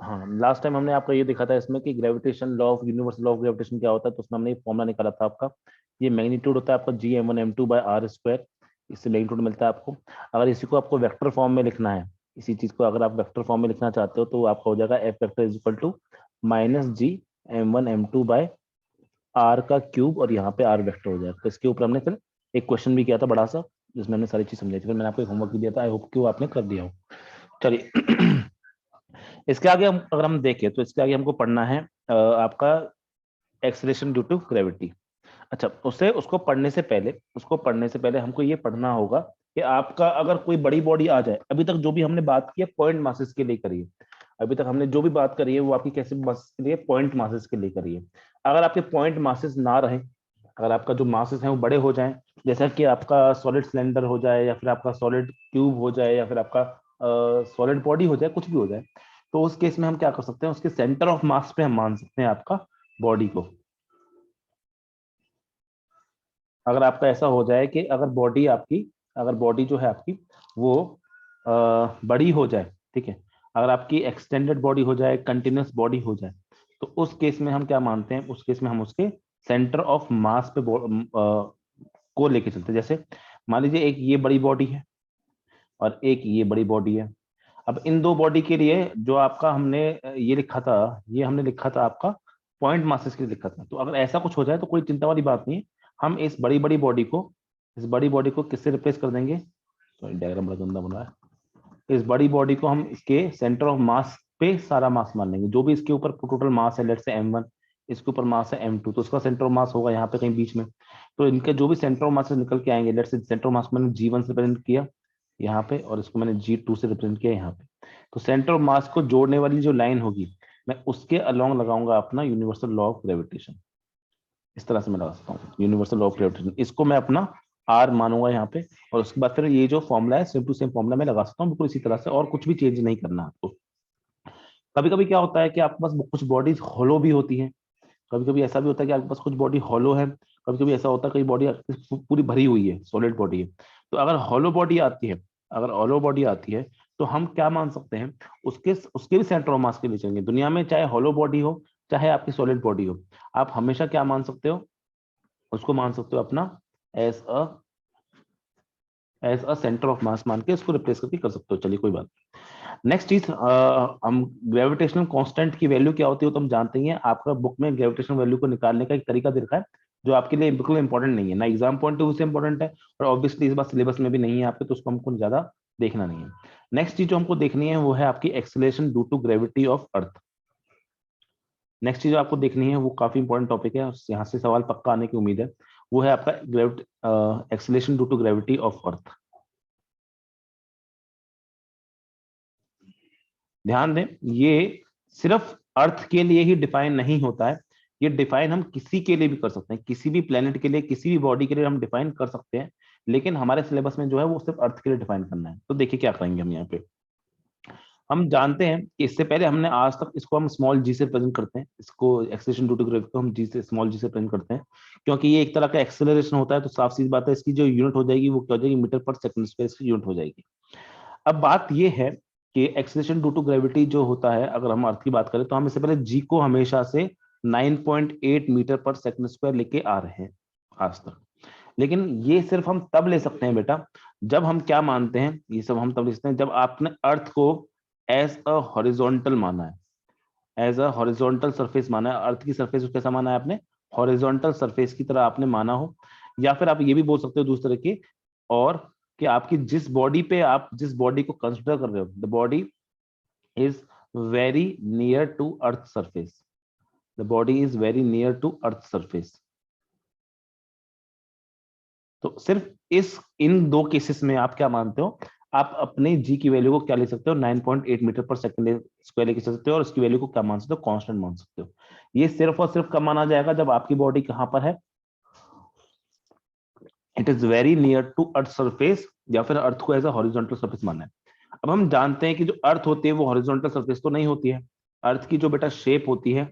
हाँ, last time हमने आपका ये देखा था इसमें कि gravitation law of universal law of gravitation क्या होता है, तो उसमें हमने फॉर्मूला निकाला था आपका। ये मैग्नीट्यूड होता है आपका G m1m2/r²। इससे मैग्नीट्यूड मिलता है आपको। अगर इसी को आपको वेक्टर फॉर्म में लिखना है, इसी चीज को अगर आप वेक्टर फॉर्म में लिखना चाहते हो, तो आपका हो जाएगा F vector is equal to -G m1m2/r³ और यहाँ पे r वेक्टर हो जाएगा। तो इसके ऊपर हमने फिर एक क्वेश्चन भी किया था बड़ा सा, जिसमें हमने सारी चीज समझाई थी। फिर मैंने आपको एक होमवर्क भी दिया था, आई होप कि वो आपने कर दिया हो। चलिए इसके आगे हम अगर हम देखें तो इसके आगे हमको पढ़ना है आपका एक्सेलरेशन ड्यू टू ग्रेविटी। अच्छा, उसको पढ़ने से पहले हमको ये पढ़ना होगा कि आपका अगर कोई बड़ी बॉडी आ जाए, अभी तक जो भी हमने बात की है पॉइंट मासेस के लिए करिए। अभी तक हमने जो भी बात करी है वो आपकी कैसे मासेस के लिए, पॉइंट मासेस के लिए करिए। अगर आपके पॉइंट मासेस ना रहे, अगर आपका जो मासेस हैं वो बड़े हो जाएं, जैसा कि आपका सॉलिड सिलेंडर हो जाए, या फिर आपका सॉलिड क्यूब हो जाए, या फिर आपका सॉलिड बॉडी हो जाए, कुछ भी हो जाए, तो उस केस में हम क्या कर सकते हैं, उसके सेंटर ऑफ मास पे हम मान सकते हैं आपका बॉडी को। अगर आपका ऐसा हो जाए कि अगर बॉडी जो है आपकी वो बड़ी हो जाए, ठीक है, अगर आपकी एक्सटेंडेड बॉडी हो जाए, कंटिन्यूस बॉडी हो जाए, तो उस केस में हम क्या मानते हैं, उस केस में हम उसके सेंटर ऑफ मास पे को लेके चलते हैं। जैसे मान लीजिए एक ये बड़ी बॉडी है और एक ये बड़ी बॉडी है। अब इन दो बॉडी के लिए जो आपका हमने ये लिखा था, ये हमने लिखा था आपका पॉइंट मासेस के लिए लिखा था। तो अगर ऐसा कुछ हो जाए तो कोई चिंता वाली बात नहीं है। हम इस बड़ी बॉडी को किससे रिप्लेस कर देंगे, सॉरी डायग्राम बड़ा गंदा बना है। इस बड़ी बॉडी को हम इसके सेंटर ऑफ मास पे सारा मास मान लेंगे। जो भी इसके ऊपर टोटल मास है, लेट से m1, इसके ऊपर मास है m2, तो उसका सेंटर ऑफ मास होगा यहाँ पे कहीं बीच में। तो इनके जो भी सेंटर ऑफ मास निकल के आएंगे, लेट से सेंटर ऑफ मास को मैंने G1 से रिप्रेजेंट किया यहाँ पे, और इसको मैंने G2 से रिप्रेजेंट किया यहाँ पे। तो सेंटर ऑफ मास को जोड़ने वाली जो लाइन होगी, मैं उसके अलोंग लगाऊंगा अपना यूनिवर्सल लॉ ऑफ ग्रेविटेशन। इस तरह से मैं लगा सकता हूँ यूनिवर्सल लॉ ऑफ ग्रेविटेशन, इसको मैं अपना आर मानूंगा यहाँ पे। और उसके बाद फिर ये जो फॉर्मुला है, सेम टू सेम फॉर्मुला मैं लगा सकता हूँ बिल्कुल इसी तरह से, और कुछ भी चेंज नहीं करना आपको। कभी कभी क्या होता है कि आपके पास कुछ बॉडीज हॉलो भी होती हैं। कभी कभी ऐसा भी होता है कि आपके पास कुछ बॉडी हॉलो है। कभी कभी ऐसा होता है कई बॉडी पूरी भरी हुई है, सॉलिड बॉडी है। तो अगर हॉलो बॉडी आती है, तो हम क्या मान सकते हैं, उसके उसके भी सेंटर ऑफ मास के लिए चलेंगे। दुनिया में चाहे हॉलो बॉडी हो, चाहे आपकी सॉलिड बॉडी हो, आप हमेशा क्या मान सकते हो, उसको मान सकते हो अपना as a centre of mass मान के उसको रिप्लेस करके कर सकते हो। चलिए कोई बात। नेक्स्ट चीज, हम ग्रेविटेशनल कांस्टेंट की वैल्यू क्या होती है, तो हम जानते ही हैं। आपका बुक में ग्रेविटेशनल वैल्यू को निकालने का एक तरीका दे रखा है, जो आपके लिए बिल्कुल इंपॉर्टेंट नहीं है, ना एग्जाम पॉइंट ऑफ व्यू से इंपॉर्टेंट है, और ऑब्वियसली इस बार सिलेबस में भी नहीं है आपके, तो उसको हमको ज्यादा देखना नहीं है। नेक्स्ट चीज जो हमको देखनी है वो है आपकी acceleration due to gravity of earth. Next चीज जो आपको देखनी है वो काफी इंपॉर्टेंट टॉपिक है, यहाँ से सवाल पक्का आने की उम्मीद है। वो है आपका acceleration due to gravity of earth. ध्यान दें, ये सिर्फ अर्थ के लिए ही डिफाइन नहीं होता है। ये डिफाइन हम किसी के लिए भी कर सकते हैं, किसी भी प्लेनेट के लिए, किसी भी बॉडी के लिए हम डिफाइन कर सकते हैं। लेकिन हमारे सिलेबस में जो है वो सिर्फ अर्थ के लिए डिफाइन करना है। तो देखिए क्या करेंगे हम यहाँ पे। हम जानते हैं कि इससे पहले हमने आज तक इसको हम स्मॉल जी से प्रेजेंट करते हैं, इसको एक्सेलरेशन ड्यू टू ग्रेविटी को हम जी से, स्मॉल जी से प्रेजेंट करते हैं, क्योंकि ये एक तरह का एक्सेलरेशन होता है। तो साफ सी बात है, इसकी जो यूनिट हो जाएगी वो क्या हो जाएगी, मीटर पर सेकंड स्क्वायर की यूनिट हो जाएगी। अब बात ये है कि एक्सेलरेशन ड्यू टू ग्रेविटी जो होता है, अगर हम अर्थ की बात करें, तो हम इससे पहले जी को हमेशा से 9.8 मीटर पर सेकंड स्क्वायर लेके आ रहे हैं आज तक। लेकिन ये सिर्फ हम तब ले सकते हैं बेटा, जब हम क्या मानते हैं, ये सब हम तब ले सकते हैं जब आपने अर्थ को एज अ हॉरिजॉन्टल माना है, एज अ हॉरिजॉन्टल सरफेस माना है। अर्थ की सरफेस को कैसा माना है आपने, हॉरिजॉन्टल सरफेस की तरह आपने माना हो। या फिर आप ये भी बोल सकते हो दूसरे तरीके, और कि आपकी जिस बॉडी को कंसिडर कर रहे हो, the body is very near to earth surface, the body is very near to earth surface. तो सिर्फ इस इन दो केसेस में आप क्या मानते हो, आप अपने जी की वैल्यू को क्या ले सकते हो, 9.8 मीटर पर सेकंड स्क्वायर लेके चल सकते हो, और उसकी वैल्यू को क्या मान सकते हो, कांस्टेंट मान सकते हो। ये सिर्फ और सिर्फ कब माना जाएगा, जब आपकी बॉडी कहां पर है, it is very near to earth surface, या फिर अर्थ को एज अ हॉरिजॉन्टल सरफेस माना है। अब हम जानते हैं कि जो अर्थ होती है वो हॉरिजॉन्टल सरफेस तो नहीं होती है। अर्थ की जो बेटा शेप होती है,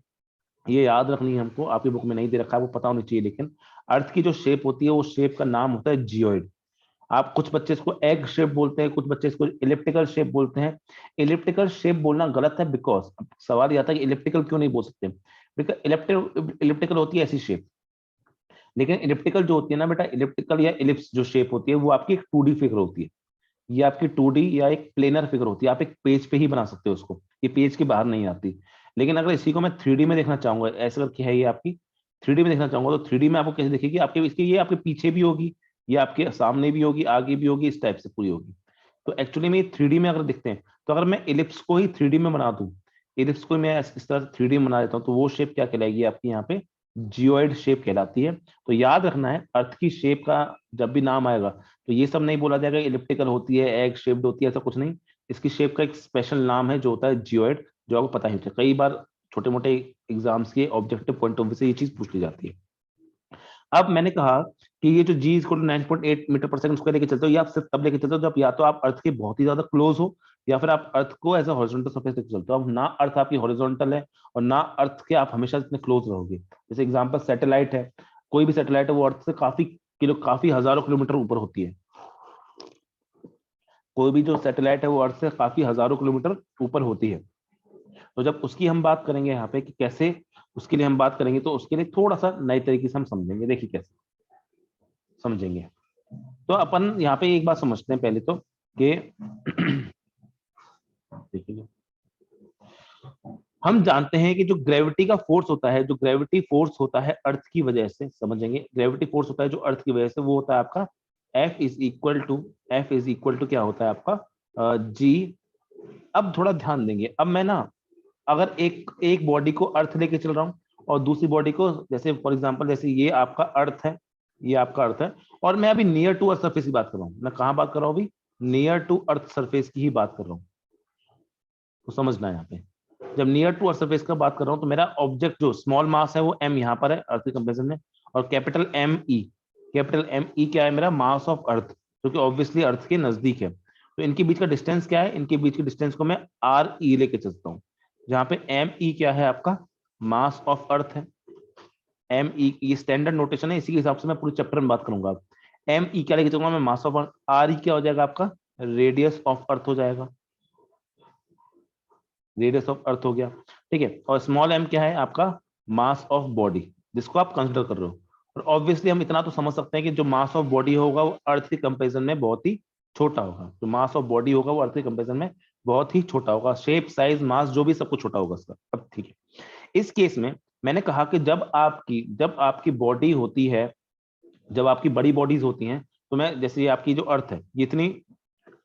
ये याद रखनी है हमको, आपकी बुक में नहीं दे रखा है, वो पता होनी चाहिए। लेकिन अर्थ की जो शेप होती है, वो शेप का नाम होता है जियोइड। आप कुछ बच्चे इसको एग शेप बोलते हैं, कुछ बच्चे इसको इलिप्टिकल शेप बोलते हैं। इलिप्टिकल शेप बोलना गलत है, बिकॉज सवाल यह आता है कि इलिप्टिकल क्यों नहीं बोल सकते, बिकॉज इलिप्टिकल होती है ऐसी शेप, लेकिन इलिप्टिकल जो होती है ना बेटा, इलिप्टिकल या इलिप्स जो शेप होती है वो आपकी एक 2D फिगर होती है, ये आपकी 2D या एक प्लेनर फिगर होती है, आप एक पेज पे ही बना सकते हो उसको, ये पेज के बाहर नहीं आती। लेकिन अगर इसी को मैं 3D में देखना चाहूंगा, ऐसे करके है ये आपकी 3D में देखना चाहूंगा, तो 3D में आपको कैसे दिखेगी, आपके इसकी ये आपके पीछे भी होगी, ये आपके सामने भी होगी, आगे भी होगी, इस टाइप से पूरी होगी। तो एक्चुअली में 3D में अगर दिखते हैं, तो अगर मैं इलिप्स को ही 3D में बना दूं, इलिप्स को मैं इस तरह से 3D में बना देता हूँ, तो वो शेप क्या कहलाएगी आपकी यहाँ पे, जियोइड शेप कहलाती है। तो याद रखना है, अर्थ की शेप का जब भी नाम आएगा तो ये सब नहीं बोला जाएगा इलिप्टिकल होती है, एग शेप्ड होती है, ऐसा कुछ नहीं। इसकी शेप का एक स्पेशल नाम है जो होता है जियोइड, जो आपको पता ही होता है, कई बार छोटे मोटे एग्जाम्स के ऑब्जेक्टिव पॉइंट ऑफ व्यू से ये चीज पूछ ली जाती है। अब मैंने कहा कि ये जो जी इक्वल टू 9.8 मीटर पर सेकंड स्क्वायर लेके चलते हो, या आप सिर्फ तब लेके चलते हो जब या तो आप अर्थ के बहुत ही ज्यादा क्लोज हो, या फिर आप अर्थ को एज अ हॉरिजॉन्टल सरफेस लेके चलते हो। अब ना अर्थ आपकी हॉरिजॉन्टल है और ना अर्थ के आप हमेशा इतने क्लोज रहोगे। जैसे एग्जांपल सैटेलाइट है, कोई भी सैटेलाइट है वो अर्थ से काफी हजारों किलोमीटर ऊपर होती है, कोई भी जो सैटेलाइट है वो अर्थ से काफी हजारों किलोमीटर ऊपर होती है। तो जब उसकी हम बात करेंगे यहाँ पे कि कैसे उसके लिए हम बात करेंगे, तो उसके लिए थोड़ा सा नए तरीके से हम समझेंगे, देखिए कैसे समझेंगे। तो अपन यहाँ पे एक बात समझते हैं पहले तो कि देखिए हम जानते हैं कि जो ग्रेविटी का फोर्स होता है, जो ग्रेविटी फोर्स होता है अर्थ की वजह से, समझेंगे ग्रेविटी फोर्स होता है जो अर्थ की वजह से, वो होता है आपका F इज इक्वल टू क्या होता है आपका जी। अब थोड़ा ध्यान देंगे, अब मैं ना अगर एक एक बॉडी को अर्थ लेके चल रहा हूँ और दूसरी बॉडी को, जैसे फॉर एग्जांपल जैसे ये आपका अर्थ है, ये आपका अर्थ है, और मैं अभी नियर टू अर्थ सरफेस की बात कर रहा हूँ, मैं कहाँ बात कर रहा हूँ अभी, नियर टू अर्थ सरफेस की ही बात कर रहा हूँ। तो समझना है यहाँ पे, जब नियर टू अर्थ सरफेस का बात कर रहा हूँ तो मेरा ऑब्जेक्ट जो स्मॉल मास है वो m यहाँ पर है अर्थ के कंपेरिजन में, और कैपिटल एम ई क्या है, मेरा मास ऑफ अर्थ, जो कि ऑब्वियसली अर्थ के नजदीक है। तो इनके बीच का डिस्टेंस क्या है, इनके बीच के डिस्टेंस को मैं आर ई लेके चलता हूँ, जहाँ पे एम ई क्या है आपका मास ऑफ अर्थ है। एम ई ये स्टैंडर्ड नोटेशन है, इसी के हिसाब से मैं पूरे चैप्टर में बात करूंगा। एम ई क्या लेके चलूंगा मैं, मास ऑफ अर्थ। आर ई क्या हो जाएगा आपका, रेडियस ऑफ अर्थ हो जाएगा, रेडियस ऑफ अर्थ हो गया, ठीक है। और स्मॉल एम क्या है आपका, मास ऑफ बॉडी, जिसको आप कंसिडर कर रहे हो। और ऑब्वियसली हम इतना तो समझ सकते हैं कि जो मास ऑफ बॉडी होगा वो अर्थ के कंपैरिजन में बहुत ही छोटा होगा, जो मास ऑफ बॉडी होगा वो अर्थ के कंपैरिजन में बहुत ही छोटा होगा, शेप साइज मास जो भी सब कुछ छोटा होगा उसका। अब ठीक है, इस केस में मैंने कहा कि जब आपकी बॉडी होती है, जब आपकी बड़ी बॉडीज होती हैं, तो मैं जैसे ये आपकी जो अर्थ है ये इतनी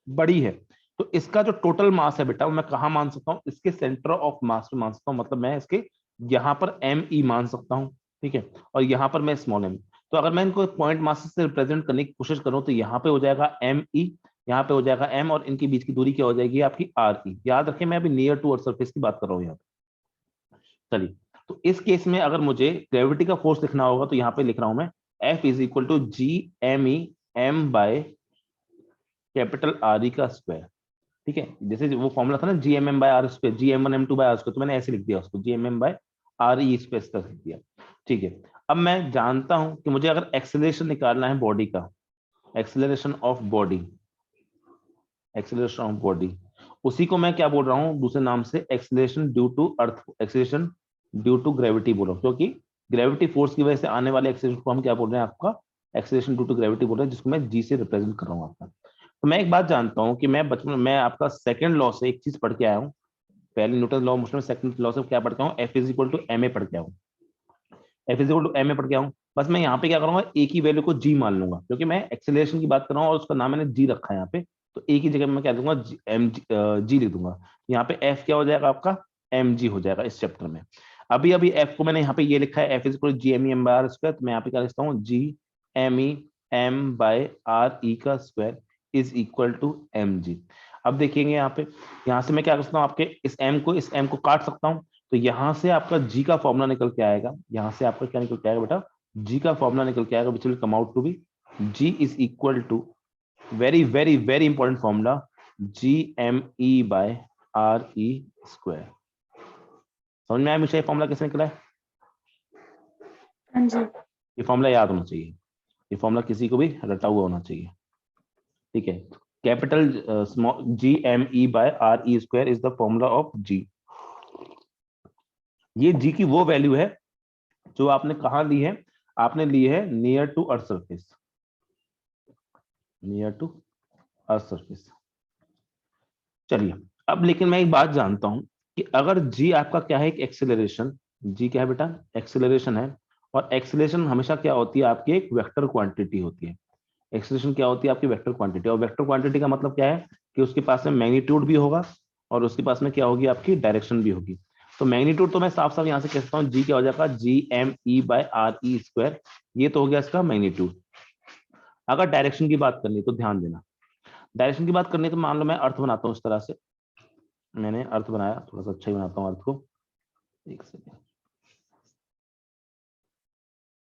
बड़ी है, तो इसका जो टोटल मास है बेटा वो मैं कहाँ मान सकता हूँ, इसके सेंटर ऑफ मास पे मान सकता हूँ, मतलब मैं इसके यहाँ पर एम ई मान सकता हूँ, ठीक है, और यहाँ पर मैं स्मॉल एम। तो अगर मैं इनको पॉइंट मास से रिप्रेजेंट करने की कोशिश करूँ तो यहाँ पे हो जाएगा एम ई, यहाँ पे हो जाएगा एम, और इनके बीच की दूरी क्या हो जाएगी आपकी आर ई। याद रखें मैं अभी नियर टू अर्थ सरफेस की बात कर रहा हूँ यहाँ पे। चलिए, तो इस केस में अगर मुझे ग्रेविटी का फोर्स लिखना होगा तो यहाँ पे लिख रहा हूं मैं F is equal to G M E M by capital R E का स्क्वायर, ठीक है। जैसे वो फॉर्मूला था ना G M M by R square, G M one M two by R square, तो मैंने ऐसे लिख दिया उसको, G M M by R E square लिख दिया, ठीक है। अब मैं जानता हूं कि मुझे अगर एक्सेलरेशन निकालना है बॉडी का, acceleration of body, acceleration of body, उसी को मैं क्या बोल रहा हूँ दूसरे नाम से, acceleration due to earth, acceleration due to gravity बोल रहा हूँ, क्योंकि ग्रेविटी फोर्स की वजह से आने वाले एक्सेलरेशन को हम क्या बोल रहे हैं आपका, एक्सेलरेशन ड्यू टू ग्रेविटी बोल रहे हैं, जिसको मैं जी से रिप्रेजेंट कर रहा हूँ आपका। तो मैं एक बात जानता हूँ कि मैं बचपन में आपका सेकंड लॉ से एक चीज पढ़ के आया हूँ, पहले न्यूटन लॉ मोशन में सेकंड लॉ से क्या पढ़ के आया हूँ, F is equal to M A पढ़ के आया हूँ, F is equal to M A पढ़ के आया हूँ। बस मैं यहाँ पे क्या करूंगा, एक ही वैल्यू को जी मान लूंगा, क्योंकि मैं एक्सेलरेशन की बात कर रहा हूँ और उसका नाम मैंने जी रखा है यहाँ पे, तो एक ही जगह मैं क्या दूंगा, एम जी लिख दूंगा। यहाँ पे एफ क्या हो जाएगा आपका, एम जी हो जाएगा इस चैप्टर में। अभी अभी एफ को मैंने यहाँ पे ये लिखा है, F is equal G M E M by R square, तो मैं यहाँ पे क्या लिखता हूँ, G M E M by R E का square is equal to M G. अब देखेंगे यहाँ पे, यहाँ से मैं क्या कर सकता हूँ, आपके इस एम को काट सकता हूँ, तो यहां से आपका जी का फॉर्मूला निकल के आएगा, यहां से आपका क्या निकल के आएगा बेटा, जी का फॉर्मूला निकल के आएगा, which will come out to be G is equal to, very very very important formula, G M E by R E square. समझ में आया मुझे ये फॉर्मूला कैसे निकला है? हाँ जी। ये फॉर्मूला याद होना चाहिए, ये फॉर्मूला किसी को भी रटा हुआ होना चाहिए। ठीक है। Capital small G M E by R E square is the formula of G. ये जी की वो वैल्यू है जो आपने कहां ली है, आपने ली है near to earth surface, near to earth surface. चलिए, अब लेकिन मैं एक बात जानता हूं कि अगर जी आपका क्या है, एक एक्सेलरेशन, जी क्या है बेटा, एक्सेलरेशन है। और एक्सेलरेशन हमेशा क्या होती है, आपकी एक वेक्टर क्वांटिटी होती है। एक्सेलरेशन क्या होती है, आपकी वेक्टर क्वांटिटी। और वेक्टर क्वांटिटी का मतलब क्या है कि उसके पास में मैग्नीट्यूड भी होगा और उसके पास में क्या होगी, आपकी डायरेक्शन भी होगी। तो मैग्नीट्यूड तो मैं साफ साफ यहां से कह सकता हूँ, जी क्या हो जाएगा, G M E by R E square. ये तो हो गया इसका मैग्नीट्यूड। अगर डायरेक्शन की बात करनी तो ध्यान देना, डायरेक्शन की बात करनी तो मान लो मैं अर्थ बनाता हूँ इस तरह से, मैंने अर्थ बनाया, थोड़ा सा अच्छा ही बनाता हूँ अर्थ को। एक सेकेंड,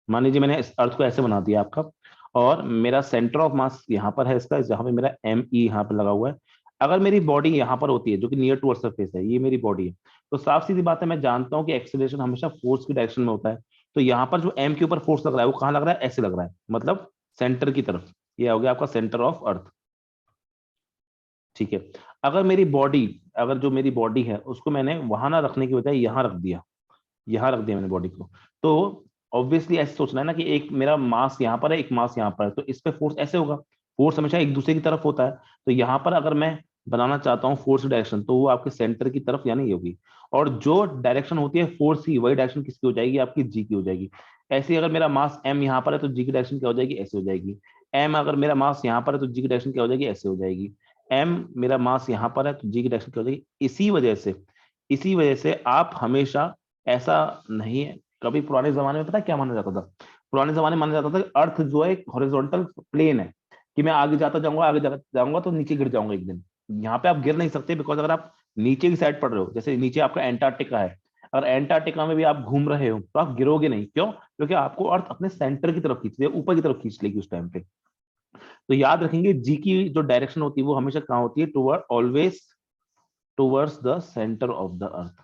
मान लीजिए मैंने इस अर्थ को ऐसे बना दिया आपका, और मेरा सेंटर ऑफ मास यहाँ पर है इसका, जहां पे मेरा एम ई यहाँ पर लगा हुआ है। अगर मेरी बॉडी यहाँ पर होती है जो कि नियर टू अर्थ सरफेस है, ये मेरी बॉडी है, तो साफ सीधी बात है, मैं जानता हूँ कि एक्सेलरेशन हमेशा फोर्स की डायरेक्शन में होता है। तो यहाँ पर जो एम के ऊपर फोर्स लग रहा है वो कहाँ लग रहा है, ऐसे लग रहा है, मतलब सेंटर की तरफ। ये हो गया आपका सेंटर ऑफ अर्थ। ठीक है। अगर मेरी बॉडी, अगर जो मेरी बॉडी है उसको मैंने वहां ना रखने की बजाय यहाँ रख दिया, यहाँ रख दिया मैंने बॉडी को, तो ऑब्वियसली ऐसे सोचना है ना कि एक मेरा मास यहाँ पर है, एक मास यहाँ पर है, तो इस पे फोर्स ऐसे होगा। फोर्स हमेशा एक दूसरे की तरफ होता है। तो यहाँ पर अगर मैं बनाना चाहता हूँ फोर्स डायरेक्शन, तो वो आपके सेंटर की तरफ यानी ये होगी। और जो डायरेक्शन होती है फोर्स की, वही डायरेक्शन किसकी हो जाएगी, आपकी जी की हो जाएगी। ऐसे ही अगर मेरा मास एम यहाँ पर है तो जी की डायरेक्शन क्या हो जाएगी, ऐसे हो जाएगी। एम अगर मेरा मास यहाँ पर है तो जी की डायरेक्शन क्या हो जाएगी, ऐसे हो जाएगी। एम मेरा मास यहाँ पर है तो जी की डायरेक्शन क्या हो जाएगी। इसी वजह से आप हमेशा, ऐसा नहीं है, कभी पुराने जमाने में पता है क्या माना जाता था, पुराने जमाने में माना जाता था कि अर्थ जो है एक हॉरिजॉन्टल प्लेन है, कि मैं आगे जाता जाऊंगा, आगे जाता जाऊंगा तो नीचे गिर जाऊंगा एक दिन। यहाँ पे आप गिर नहीं सकते, बिकॉज अगर आप नीचे की साइड पढ़ रहे हो, जैसे नीचे आपका एंटार्क्टिका है, अगर एंटार्क्टिका में भी आप घूम रहे हो तो आप गिरोगे नहीं। क्यों? क्योंकि आपको अर्थ अपने सेंटर की तरफ खींच लेगी, ऊपर की तरफ खींच लेगी उस टाइम पे। तो याद रखेंगे, जी की जो डायरेक्शन होती है वो हमेशा कहाँ होती है, toward, always towards the centre of the earth,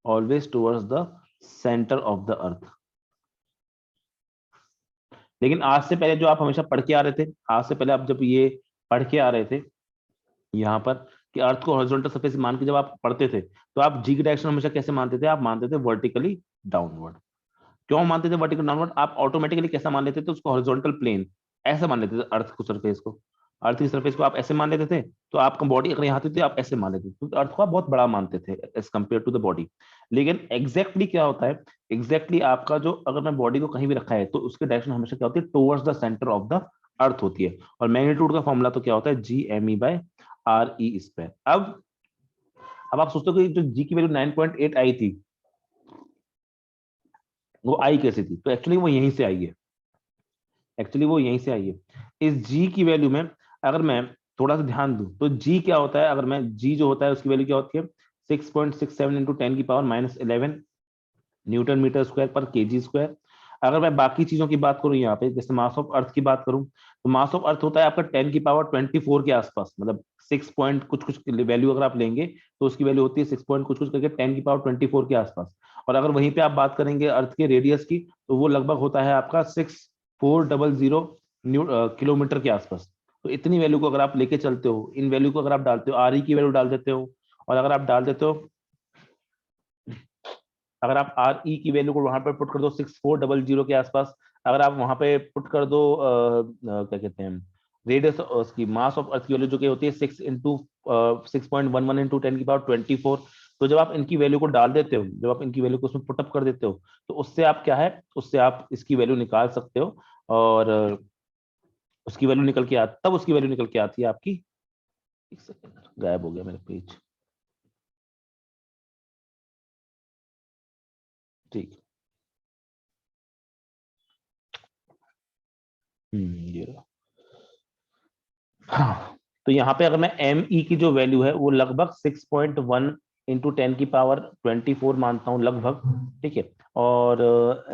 always towards the centre of the earth. लेकिन आज से पहले जो आप हमेशा पढ़ के आ रहे थे, आज से पहले आप जब ये पढ़ के आ रहे थे यहाँ पर कि अर्थ को हॉरिजॉन्टल सरफेस मान के जब आप पढ़ते थे, तो आप जी की डायरेक्शन हमेशा कैसे मानते थे, आप मानते थे वर्टिकली डाउनवर्ड। क्यों मानते थे वर्टिकल डाउनवर्ड, आप ऑटोमेटिकली कैसा मान लेते थे उसको, हॉरिजॉन्टल प्लेन, ऐसा मान लेते थे अर्थ को, सरफेस को, अर्थ की सरफेस को आप ऐसे मान लेते थे। तो आपका बॉडी अगर यहाँ थी आप ऐसे मान लेते थे, क्योंकि अर्थ को आप बहुत बड़ा मानते थे as compare to the body. लेकिन एग्जैक्टली क्या होता है, एग्जैक्टली आपका जो, अगर मैं बॉडी को कहीं भी रखा है तो उसकी डायरेक्शन हमेशा क्या होती है, towards the centre of the earth होती है। और मैग्नीट्यूड का फॉर्मूला तो क्या होता है, G M E by R E square. अब आप सोचते हो कि जो जी की वैल्यू 9.8 आई थी, वो आई कैसे थी, तो एक्चुअली वो यहीं से आई है, एक्चुअली वो यहीं से आई है। इस जी की वैल्यू में अगर मैं थोड़ा सा ध्यान दूं तो जी क्या होता है, अगर मैं जी जो होता है उसकी वैल्यू क्या होती है, 6.67 इंटू 10⁻⁻11 न्यूटन मीटर स्क्वायर पर केजी स्क्वायर। अगर मैं बाकी चीजों की बात करूं यहाँ पे, जैसे मास ऑफ अर्थ की बात करूं, तो मास ऑफ अर्थ होता है आपका 10⁻24 के आसपास, मतलब 6 पॉइंट कुछ कुछ वैल्यू अगर आप लेंगे तो उसकी वैल्यू होती है 6 पॉइंट कुछ कुछ करके 10⁻24 के आसपास। और अगर वहीं पे आप बात करेंगे अर्थ के रेडियस की, तो वो लगभग होता है आपका 6400 किलोमीटर के आसपास। तो इतनी वैल्यू को अगर आप लेके चलते हो, इन वैल्यू को अगर आप डालते हो, आर ई की वैल्यू डाल देते हो, और अगर आप डाल देते हो, अगर आप आर ई की वैल्यू को वहां पर पुट कर दो 6400 के आसपास, अगर आप वहां पे पुट कर दो क्या कहते हैं, रेडियस उसकी, मास ऑफ अर्थ की वैल्यू जो कि होती है 6 इंटू 6.11 इंटू 10⁻24। तो जब आप इनकी वैल्यू को डाल देते हो, जब आप इनकी वैल्यू को उसमें पुटअप कर देते हो, तो उससे आप क्या है, उससे आप इसकी वैल्यू निकाल सकते हो। और उसकी वैल्यू निकल के तब उसकी वैल्यू निकल के आती है आपकी, एक सेकंड, गायब हो गया मेरा पेज। ठीक, ये रहा। हाँ, तो यहाँ पे अगर मैं एम ई की जो वैल्यू है वो लगभग 6.1 इंटू 10⁻24 मानता हूँ लगभग। ठीक है। और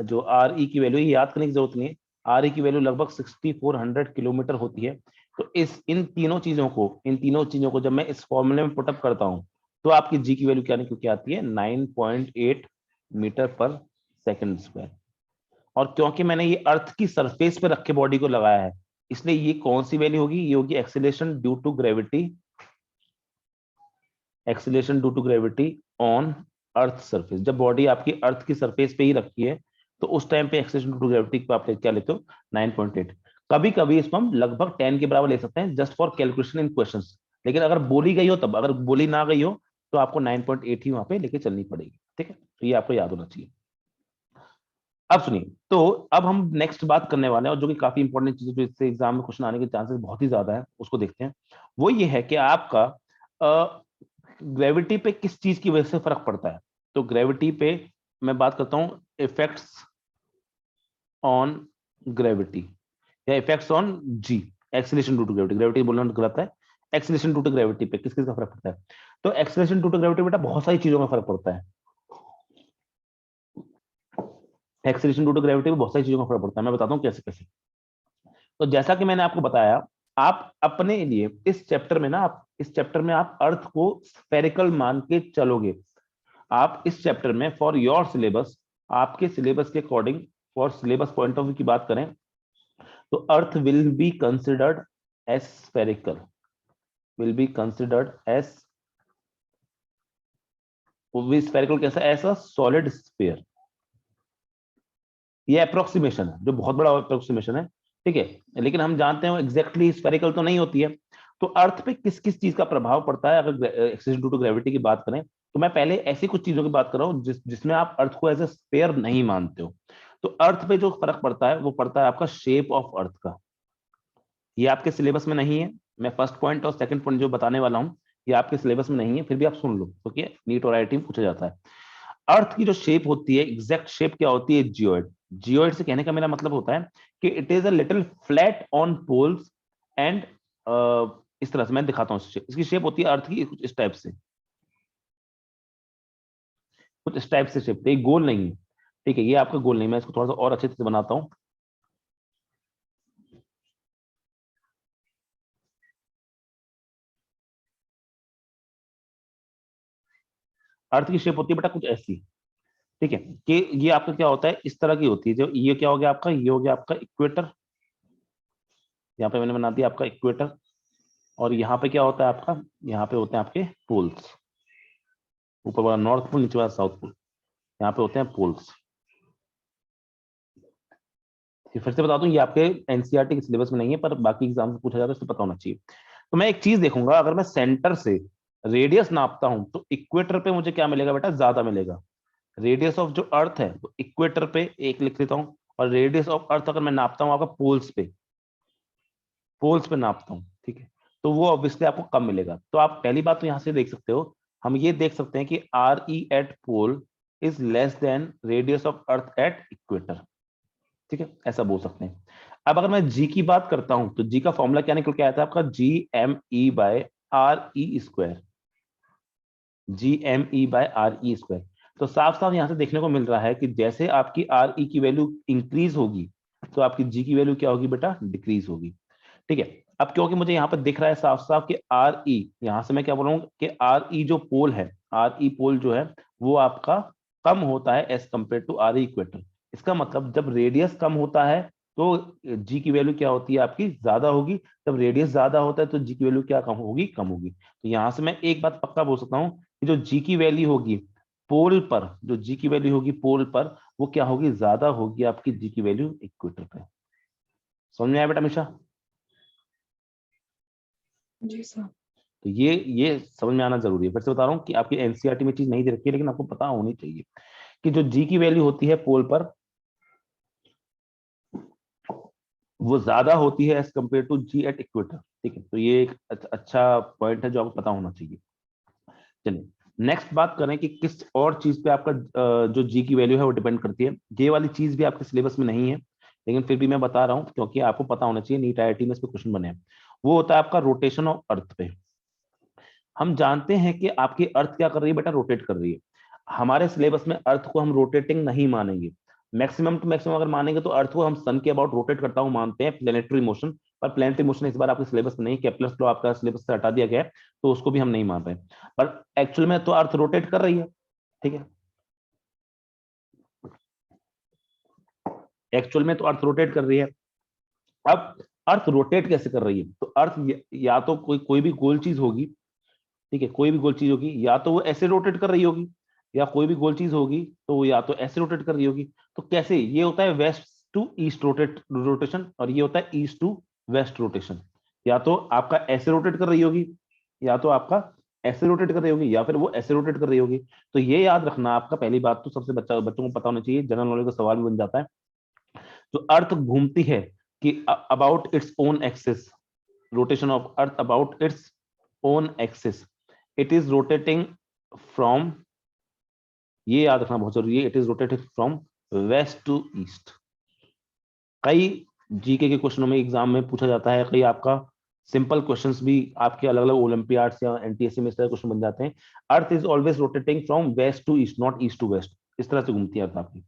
जो आर ई की वैल्यू, याद करने की जरूरत नहीं है, आर ई की वैल्यू लगभग 6400 किलोमीटर होती है। तो इन तीनों चीजों को जब मैं इस फॉर्मूले में पुटअप करता हूँ, तो आपकी जी की वैल्यू क्या निकल के आती है, 9.8 मीटर पर सेकंड स्क्वायर। और क्योंकि मैंने ये अर्थ की सरफेस पे रख के बॉडी को लगाया है, इसलिए ये कौन सी वैल्यू होगी, ये होगी acceleration due to gravity, acceleration due to gravity on earth surface. जब बॉडी आपकी अर्थ की सरफेस पे ही रखी है तो उस टाइम पे एक्सीलरेशन ड्यू टू ग्रेविटी को आप क्या लेते हो 9.8। कभी कभी इसको हम लगभग 10 के बराबर ले सकते हैं just for calculation in questions, लेकिन अगर बोली गई हो तब, अगर बोली ना गई हो तो आपको 9.8 ही वहां पे लेके चलनी पड़ेगी। ठीक है, तो ये आपको याद होना चाहिए। अब सुनिए, तो अब हम नेक्स्ट बात करने वाले हैं और जो कि काफी इंपॉर्टेंट चीज है, जो इससे एग्जाम में क्वेश्चन आने के चांसेस बहुत ही ज्यादा है, उसको देखते हैं। वो ये है कि आपका ग्रेविटी पे किस चीज की वजह से फर्क पड़ता है। तो ग्रेविटी पे मैं बात करता हूं इफेक्ट्स ऑन ग्रेविटी या effects on G, acceleration due to gravity, gravity बोलना गलत है, एक्सीलरेशन ड्यू टू ग्रेविटी पे किस किस का फर्क पड़ता है। तो एक्सीलरेशन ड्यू टू ग्रेविटी बेटा बहुत सारी चीजों में फर्क पड़ता है, एक्सीलरेशन ड्यू टू ग्रेविटी में बहुत सारी चीजों में फर्क पड़ता है। मैं बताता हूँ कैसे कैसे। तो जैसा कि मैंने आपको बताया, आप अपने लिए इस चैप्टर में ना, आप इस चैप्टर में आप अर्थ को स्फेरिकल मान के चलोगे। आप इस चैप्टर में फॉर योर सिलेबस, आपके सिलेबस के according, for syllabus point of view की बात करें तो earth will be considered as spherical, will be considered as, spherical कैसा, ऐसा सॉलिड स्फीयर। ये अप्रोक्सीमेशन है, जो बहुत बड़ा अप्रोक्सीमेशन है, ठीक है, लेकिन हम जानते हैं वो एग्जैक्टली स्फेरिकल तो नहीं होती है। तो अर्थ पे किस किस चीज का प्रभाव पड़ता है, अगर एक्सीलरेशन ड्यू टू ग्रेविटी की बात करें तो मैं पहले ऐसी कुछ चीजों की बात कर रहा हूं जिसमें आप अर्थ को एज ए स्फीयर नहीं मानते हो। तो अर्थ पे जो फर्क पड़ता है वो पड़ता है आपका शेप ऑफ अर्थ का। ये आपके सिलेबस में नहीं है, मैं फर्स्ट पॉइंट और सेकंड पॉइंट जो बताने वाला हूं ये आपके सिलेबस में नहीं है, फिर भी आप सुन लो क्योंकि नीट और आईआईटी में पूछा जाता है। अर्थ की जो शेप होती है, एग्जैक्ट शेप क्या होती है, जियोइड। जियोइड से कहने का मेरा मतलब होता है कि it is a little flat on poles and, इस तरह से मैं दिखाता हूँ इसकी शेप होती है अर्थ की कुछ इस टाइप से, कुछ इस टाइप से शेप, एक गोल नहीं है, ठीक है, ये आपका गोल नहीं, मैं इसको थोड़ा सा और अच्छे से बनाता हूँ। अर्थ की शेप होती है बेटा कुछ ऐसी, ठीक है, कि ये आपका क्या होता है, इस तरह की होती है। जो ये क्या हो गया आपका, ये हो गया आपका इक्वेटर, यहाँ पे मैंने बना दिया आपका इक्वेटर, और यहाँ पे क्या होता है आपका, यहाँ पे होते हैं आपके पोल्स, ऊपर वाला नॉर्थ पोल, नीचे वाला साउथ पोल, यहाँ पे होते हैं पोल्स। फिर से बता दूं, ये आपके एनसीईआरटी के सिलेबस में नहीं है पर बाकी एग्जाम से पूछा जाता है, इसको पता होना चाहिए। तो मैं एक चीज देखूंगा, अगर मैं सेंटर से रेडियस नापता हूं तो इक्वेटर पे मुझे क्या मिलेगा बेटा, ज्यादा मिलेगा। रेडियस ऑफ जो अर्थ है वो इक्वेटर पे एक लिख लेता हूं, और रेडियस ऑफ अर्थ अगर मैं नापता हूं आपका पोल्स पे, पोल्स पे नापता हूं, ठीक है, तो वो ऑब्वियसली आपको कम मिलेगा। तो आप पहली बात तो यहां से देख सकते हो, हम ये देख सकते हैं कि R E at pole is less than radius of earth at equator, ठीक है, ऐसा बोल सकते हैं। अब अगर मैं जी की बात करता हूं तो जी का फॉर्मूला क्या निकल के आया था आपका, G M E by R E square, G M E by R E square. तो साफ साफ यहां से देखने को मिल रहा है कि जैसे आपकी आर ई की वैल्यू इंक्रीज होगी तो आपकी जी की वैल्यू क्या होगी बेटा, डिक्रीज होगी, ठीक है। अब क्योंकि मुझे यहाँ पर दिख रहा है साफ साफ कि आर ई, यहां से मैं क्या बोल रहा हूँ कि आर ई जो पोल है, आर ई पोल जो है वो आपका कम होता है as compare to R E equator. इसका मतलब जब रेडियस कम होता है तो जी की वैल्यू क्या होती है आपकी, ज्यादा होगी। जब रेडियस ज्यादा होता है तो जी की वैल्यू क्या कम होगी, कम होगी। तो यहां से मैं एक बात पक्का बोल सकता हूँ कि जो जी की वैल्यू होगी पोल पर, जो जी की वैल्यू होगी पोल पर, वो क्या होगी, ज्यादा होगी आपकी जी की वैल्यू इक्वेटर पे। समझ में आया बेटा हमेशा। जी सर। तो ये समझ में आना जरूरी है। फिर से बता रहा हूँ कि आपकी एनसीईआरटी में चीज नहीं दे रखी है लेकिन आपको पता होनी चाहिए कि जो जी की वैल्यू होती है पोल पर वो ज्यादा होती है as compare to G at equator, ठीक है। तो ये एक अच्छा पॉइंट है जो आपको पता होना चाहिए। चलिए नेक्स्ट बात करें कि किस और चीज पे आपका जो जी की वैल्यू है वो डिपेंड करती है। ये वाली चीज भी आपके सिलेबस में नहीं है लेकिन फिर भी मैं बता रहा हूँ क्योंकि आपको पता होना चाहिए, नीट आईआईटी में इस पे क्वेश्चन बने हैं। वो होता है आपका रोटेशन ऑफ अर्थ पे। हम जानते हैं कि आपकी अर्थ क्या कर रही है बेटा, रोटेट कर रही है। हमारे सिलेबस में अर्थ को हम रोटेटिंग नहीं मानेंगे, मैक्सिमम टू मैक्सिमम अगर मानेंगे तो अर्थ को हम सन के अबाउट रोटेट करता हूं मानते हैं, प्लेनेटरी मोशन। पर प्लेनेटरी मोशन इस बार आपके सिलेबस में नहीं, केप्लर्स लॉ आपका सिलेबस से हटा दिया गया है तो उसको भी हम नहीं मान रहे। पर एक्चुअल में तो अर्थ रोटेट कर रही है, ठीक है, एक्चुअल में तो अर्थ रोटेट कर रही है। अब अर्थ रोटेट कैसे कर रही है, तो अर्थ या तो कोई भी गोल चीज होगी, ठीक है, कोई भी गोल चीज होगी, या तो वो ऐसे रोटेट कर रही होगी, या कोई भी गोल चीज होगी तो वो या तो ऐसे रोटेट कर रही होगी। तो कैसे, ये होता है वेस्ट टू ईस्ट रोटेशन, और ये होता है ईस्ट टू वेस्ट रोटेशन। या तो आपका ऐसे रोटेट कर रही होगी, या तो आपका ऐसे रोटेट कर रही होगी, या फिर वो ऐसे रोटेट कर रही होगी। तो ये याद रखना आपका, पहली बात तो सबसे बच्चों को पता होना चाहिए, जनरल नॉलेज का सवाल भी बन जाता है। तो अर्थ घूमती है कि about its own axis, rotation of earth about its own axis, it is rotating from, ये याद रखना बहुत जरूरी है, it is rotated from west to east. कई जीके के क्वेश्चनों में एग्जाम में पूछा जाता है, कई आपका सिंपल क्वेश्चंस भी आपके अलग अलग ओलंपियाड्स या एनटीएससी में इस तरह क्वेश्चन बन जाते हैं। Earth is always rotating from west to east, not east to west, इस तरह से घूमती है अर्थ आपकी।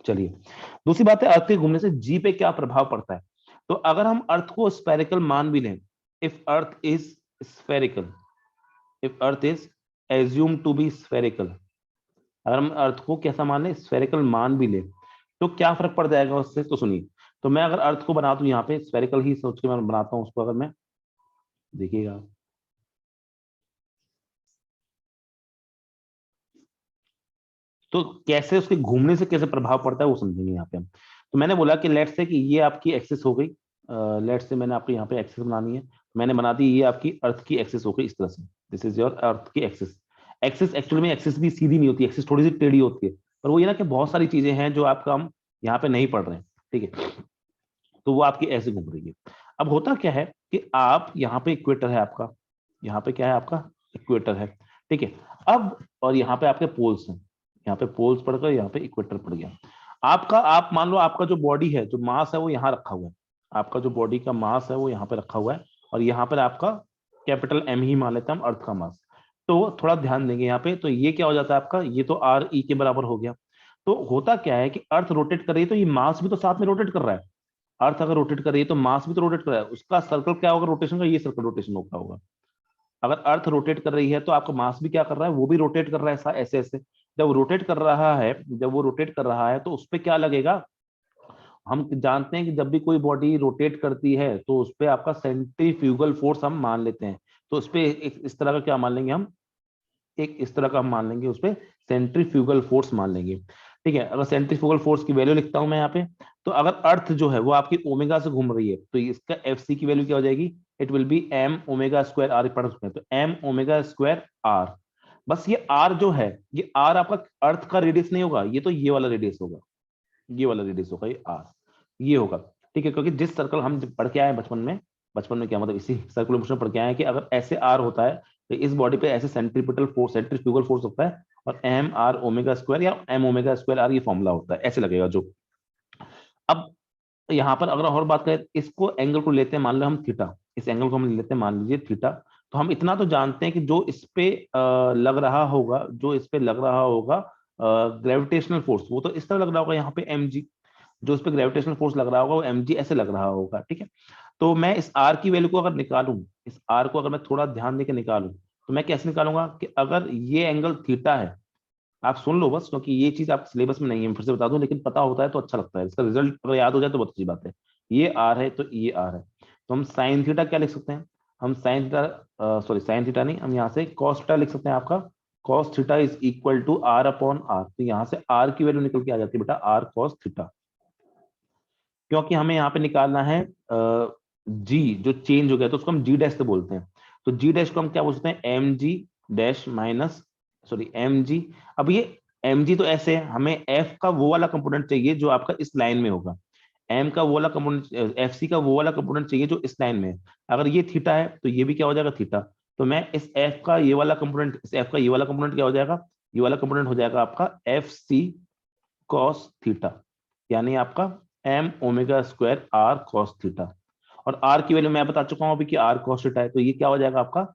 चलिए, दूसरी बात है अर्थ के घूमने से जी पे क्या प्रभाव पड़ता है। तो अगर हम अर्थ को स्फेरिकल मान भी लें, if earth is spherical, if earth is assume to be spherical, अगर हम अर्थ को कैसा मान लें, स्फेरिकल मान भी ले, तो क्या फर्क पड़ जाएगा उससे, तो सुनिए। तो मैं अगर अर्थ को बना दूं यहाँ पे स्फेरिकल ही सोच के मैं बनाता हूं उसको, अगर मैं, देखिएगा, तो कैसे उसके घूमने से कैसे प्रभाव पड़ता है वो समझेंगे यहाँ पे हम। तो मैंने बोला कि लेट्स से कि ये आपकी एक्सिस हो गई, लेट्स से मैंने आपको यहाँ पे एक्सिस बनानी है, मैंने बना दी, ये आपकी अर्थ की एक्सिस हो गई इस तरह से, दिस इज योर अर्थ की एक्सिस। एक्सिस एक्चुअली में एक्सिस भी सीधी नहीं होती, एक्सिस थोड़ी सी टेढ़ी होती है, पर वो ये ना कि बहुत सारी चीजें हैं जो आपका हम यहाँ पे नहीं पढ़ रहे हैं, ठीक है। तो वो आपकी ऐसे घूम रही है। अब होता क्या है कि आप यहाँ पे इक्वेटर है आपका, यहाँ पे क्या है आपका, इक्वेटर है, ठीक है। अब और यहाँ पे आपके पोल्स हैं, यहाँ पे पोल्स पड़ गए, यहाँ पे इक्वेटर पड़ गया आपका। आप मान लो आपका जो बॉडी है, जो मास है वो यहाँ रखा हुआ है, आपका जो बॉडी का मास है वो यहाँ पे रखा हुआ है, और यहाँ पर आपका कैपिटल एम ही मान लेते हैं हम अर्थ का मास। तो थोड़ा ध्यान देंगे यहाँ पे, तो ये क्या हो जाता है आपका, ये तो आर ई के बराबर हो गया। तो होता क्या है कि अर्थ रोटेट कर रही है, तो ये मास भी तो साथ में रोटेट कर रहा है। अर्थ अगर रोटेट कर रही है तो मास भी तो रोटेट कर रहा है, उसका सर्कल क्या होगा रोटेशन का, ये सर्कल रोटेशन होगा। अगर अर्थ रोटेट कर रही है तो आपका मास भी क्या कर रहा है, वो भी रोटेट कर रहा है ऐसे ऐसे। जब वो रोटेट कर रहा है, जब वो रोटेट कर रहा है तो उस पर क्या लगेगा, हम जानते हैं कि जब भी कोई बॉडी रोटेट करती है तो उस पर आपका सेंट्रीफ्यूगल फोर्स हम मान लेते हैं। तो उस पर इस तरह का क्या मान लेंगे हम, एक इस तरह का हम मान लेंगे, उस पर सेंट्रीफ्यूगल फोर्स मान लेंगे, ठीक है। अगर सेंट्रीफ्यूगल फोर्स की वैल्यू लिखता हूं मैं यहाँ पे, तो अगर अर्थ जो है वो आपकी ओमेगा से घूम रही है तो इसका एफ सी की वैल्यू क्या हो जाएगी, it will be M omega square R पढ़ सकते हैं, तो एम ओमेगा स्क्वायर आर। बस ये आर जो है, ये आर आपका अर्थ का रेडियस नहीं होगा, ये तो ये वाला रेडियस होगा, ये वाला रेडियस होगा, ये आर, ये होगा, ठीक है। क्योंकि जिस सर्कल हम पढ़ के आए बचपन में, बचपन में क्या मतलब इसी सर्कुलर मोशन में पढ़ के आए कि अगर ऐसे आर होता है तो इस बॉडी पे ऐसे सेंट्रीपिटल फोर्स, सेंट्रीफ्यूगल फोर्स होता है, और एम आर ओमेगा स्क्वायर या एम ओमेगा स्क्वायर आर ये फॉर्मूला होता है, ऐसे लगेगा जो। अब यहाँ पर अगर और बात करें, इसको एंगल को लेते हैं मान लो हम थीटा, इस एंगल को हम लेते हैं मान लीजिए थीटा। तो हम इतना तो जानते हैं कि जो इस पे लग रहा होगा, जो इस पे लग रहा होगा ग्रेविटेशनल फोर्स, वो तो इस तरह लग रहा होगा यहाँ पे एम जी, जो इस पे ग्रेविटेशनल फोर्स लग रहा होगा वो एम जी ऐसे लग रहा होगा, ठीक है। तो मैं इस आर की वैल्यू को अगर निकालूं, इस आर को अगर मैं थोड़ा ध्यान देकर निकालूं, तो मैं कैसे निकालूंगा कि अगर ये एंगल थीटा है, आप सुन लो बस, क्योंकि ये चीज आपके सिलेबस में नहीं है, मैं फिर से बता दूं, लेकिन पता होता है तो अच्छा लगता है, इसका रिजल्ट अगर याद हो जाए तो बहुत अच्छी बात है। ये आर है तो ये आर है, तो हम साइन थीटा क्या लिख सकते हैं, हम sine theta, sorry sine theta नहीं, हम यहाँ से कॉस थीटा लिख सकते हैं। आपका cos theta is equal to R upon R, तो यहाँ से आर की वैल्यू निकल के आ जाती है बेटा आर कॉस थीटा, क्योंकि हमें यहाँ पे निकालना है जी जो चेंज हो गया तो उसको हम जी डैश से बोलते हैं। तो जी डैश को हम क्या बोलते हैं, M G dash minus, sorry M G. अब ये एम जी तो ऐसे है, हमें एफ का वो वाला कंपोनेंट चाहिए जो आपका इस लाइन में होगा, एम का वो वाला कंपोनेंट, एफ सी का वो वाला कंपोनेंट चाहिए जो इस लाइन में है। अगर ये थीटा है तो ये भी क्या हो जाएगा थीटा, तो मैं इस एफ का ये वाला कंपोनेंट, इस एफ का ये वाला कंपोनेंट क्या हो जाएगा, ये वाला कंपोनेंट हो जाएगा आपका एफ सी कॉस थीटा, यानी आपका M omega square R cos theta. और आर की वैल्यू मैं बता चुका हूं अभी कि आर कॉस थीटा है, तो ये क्या हो जाएगा आपका,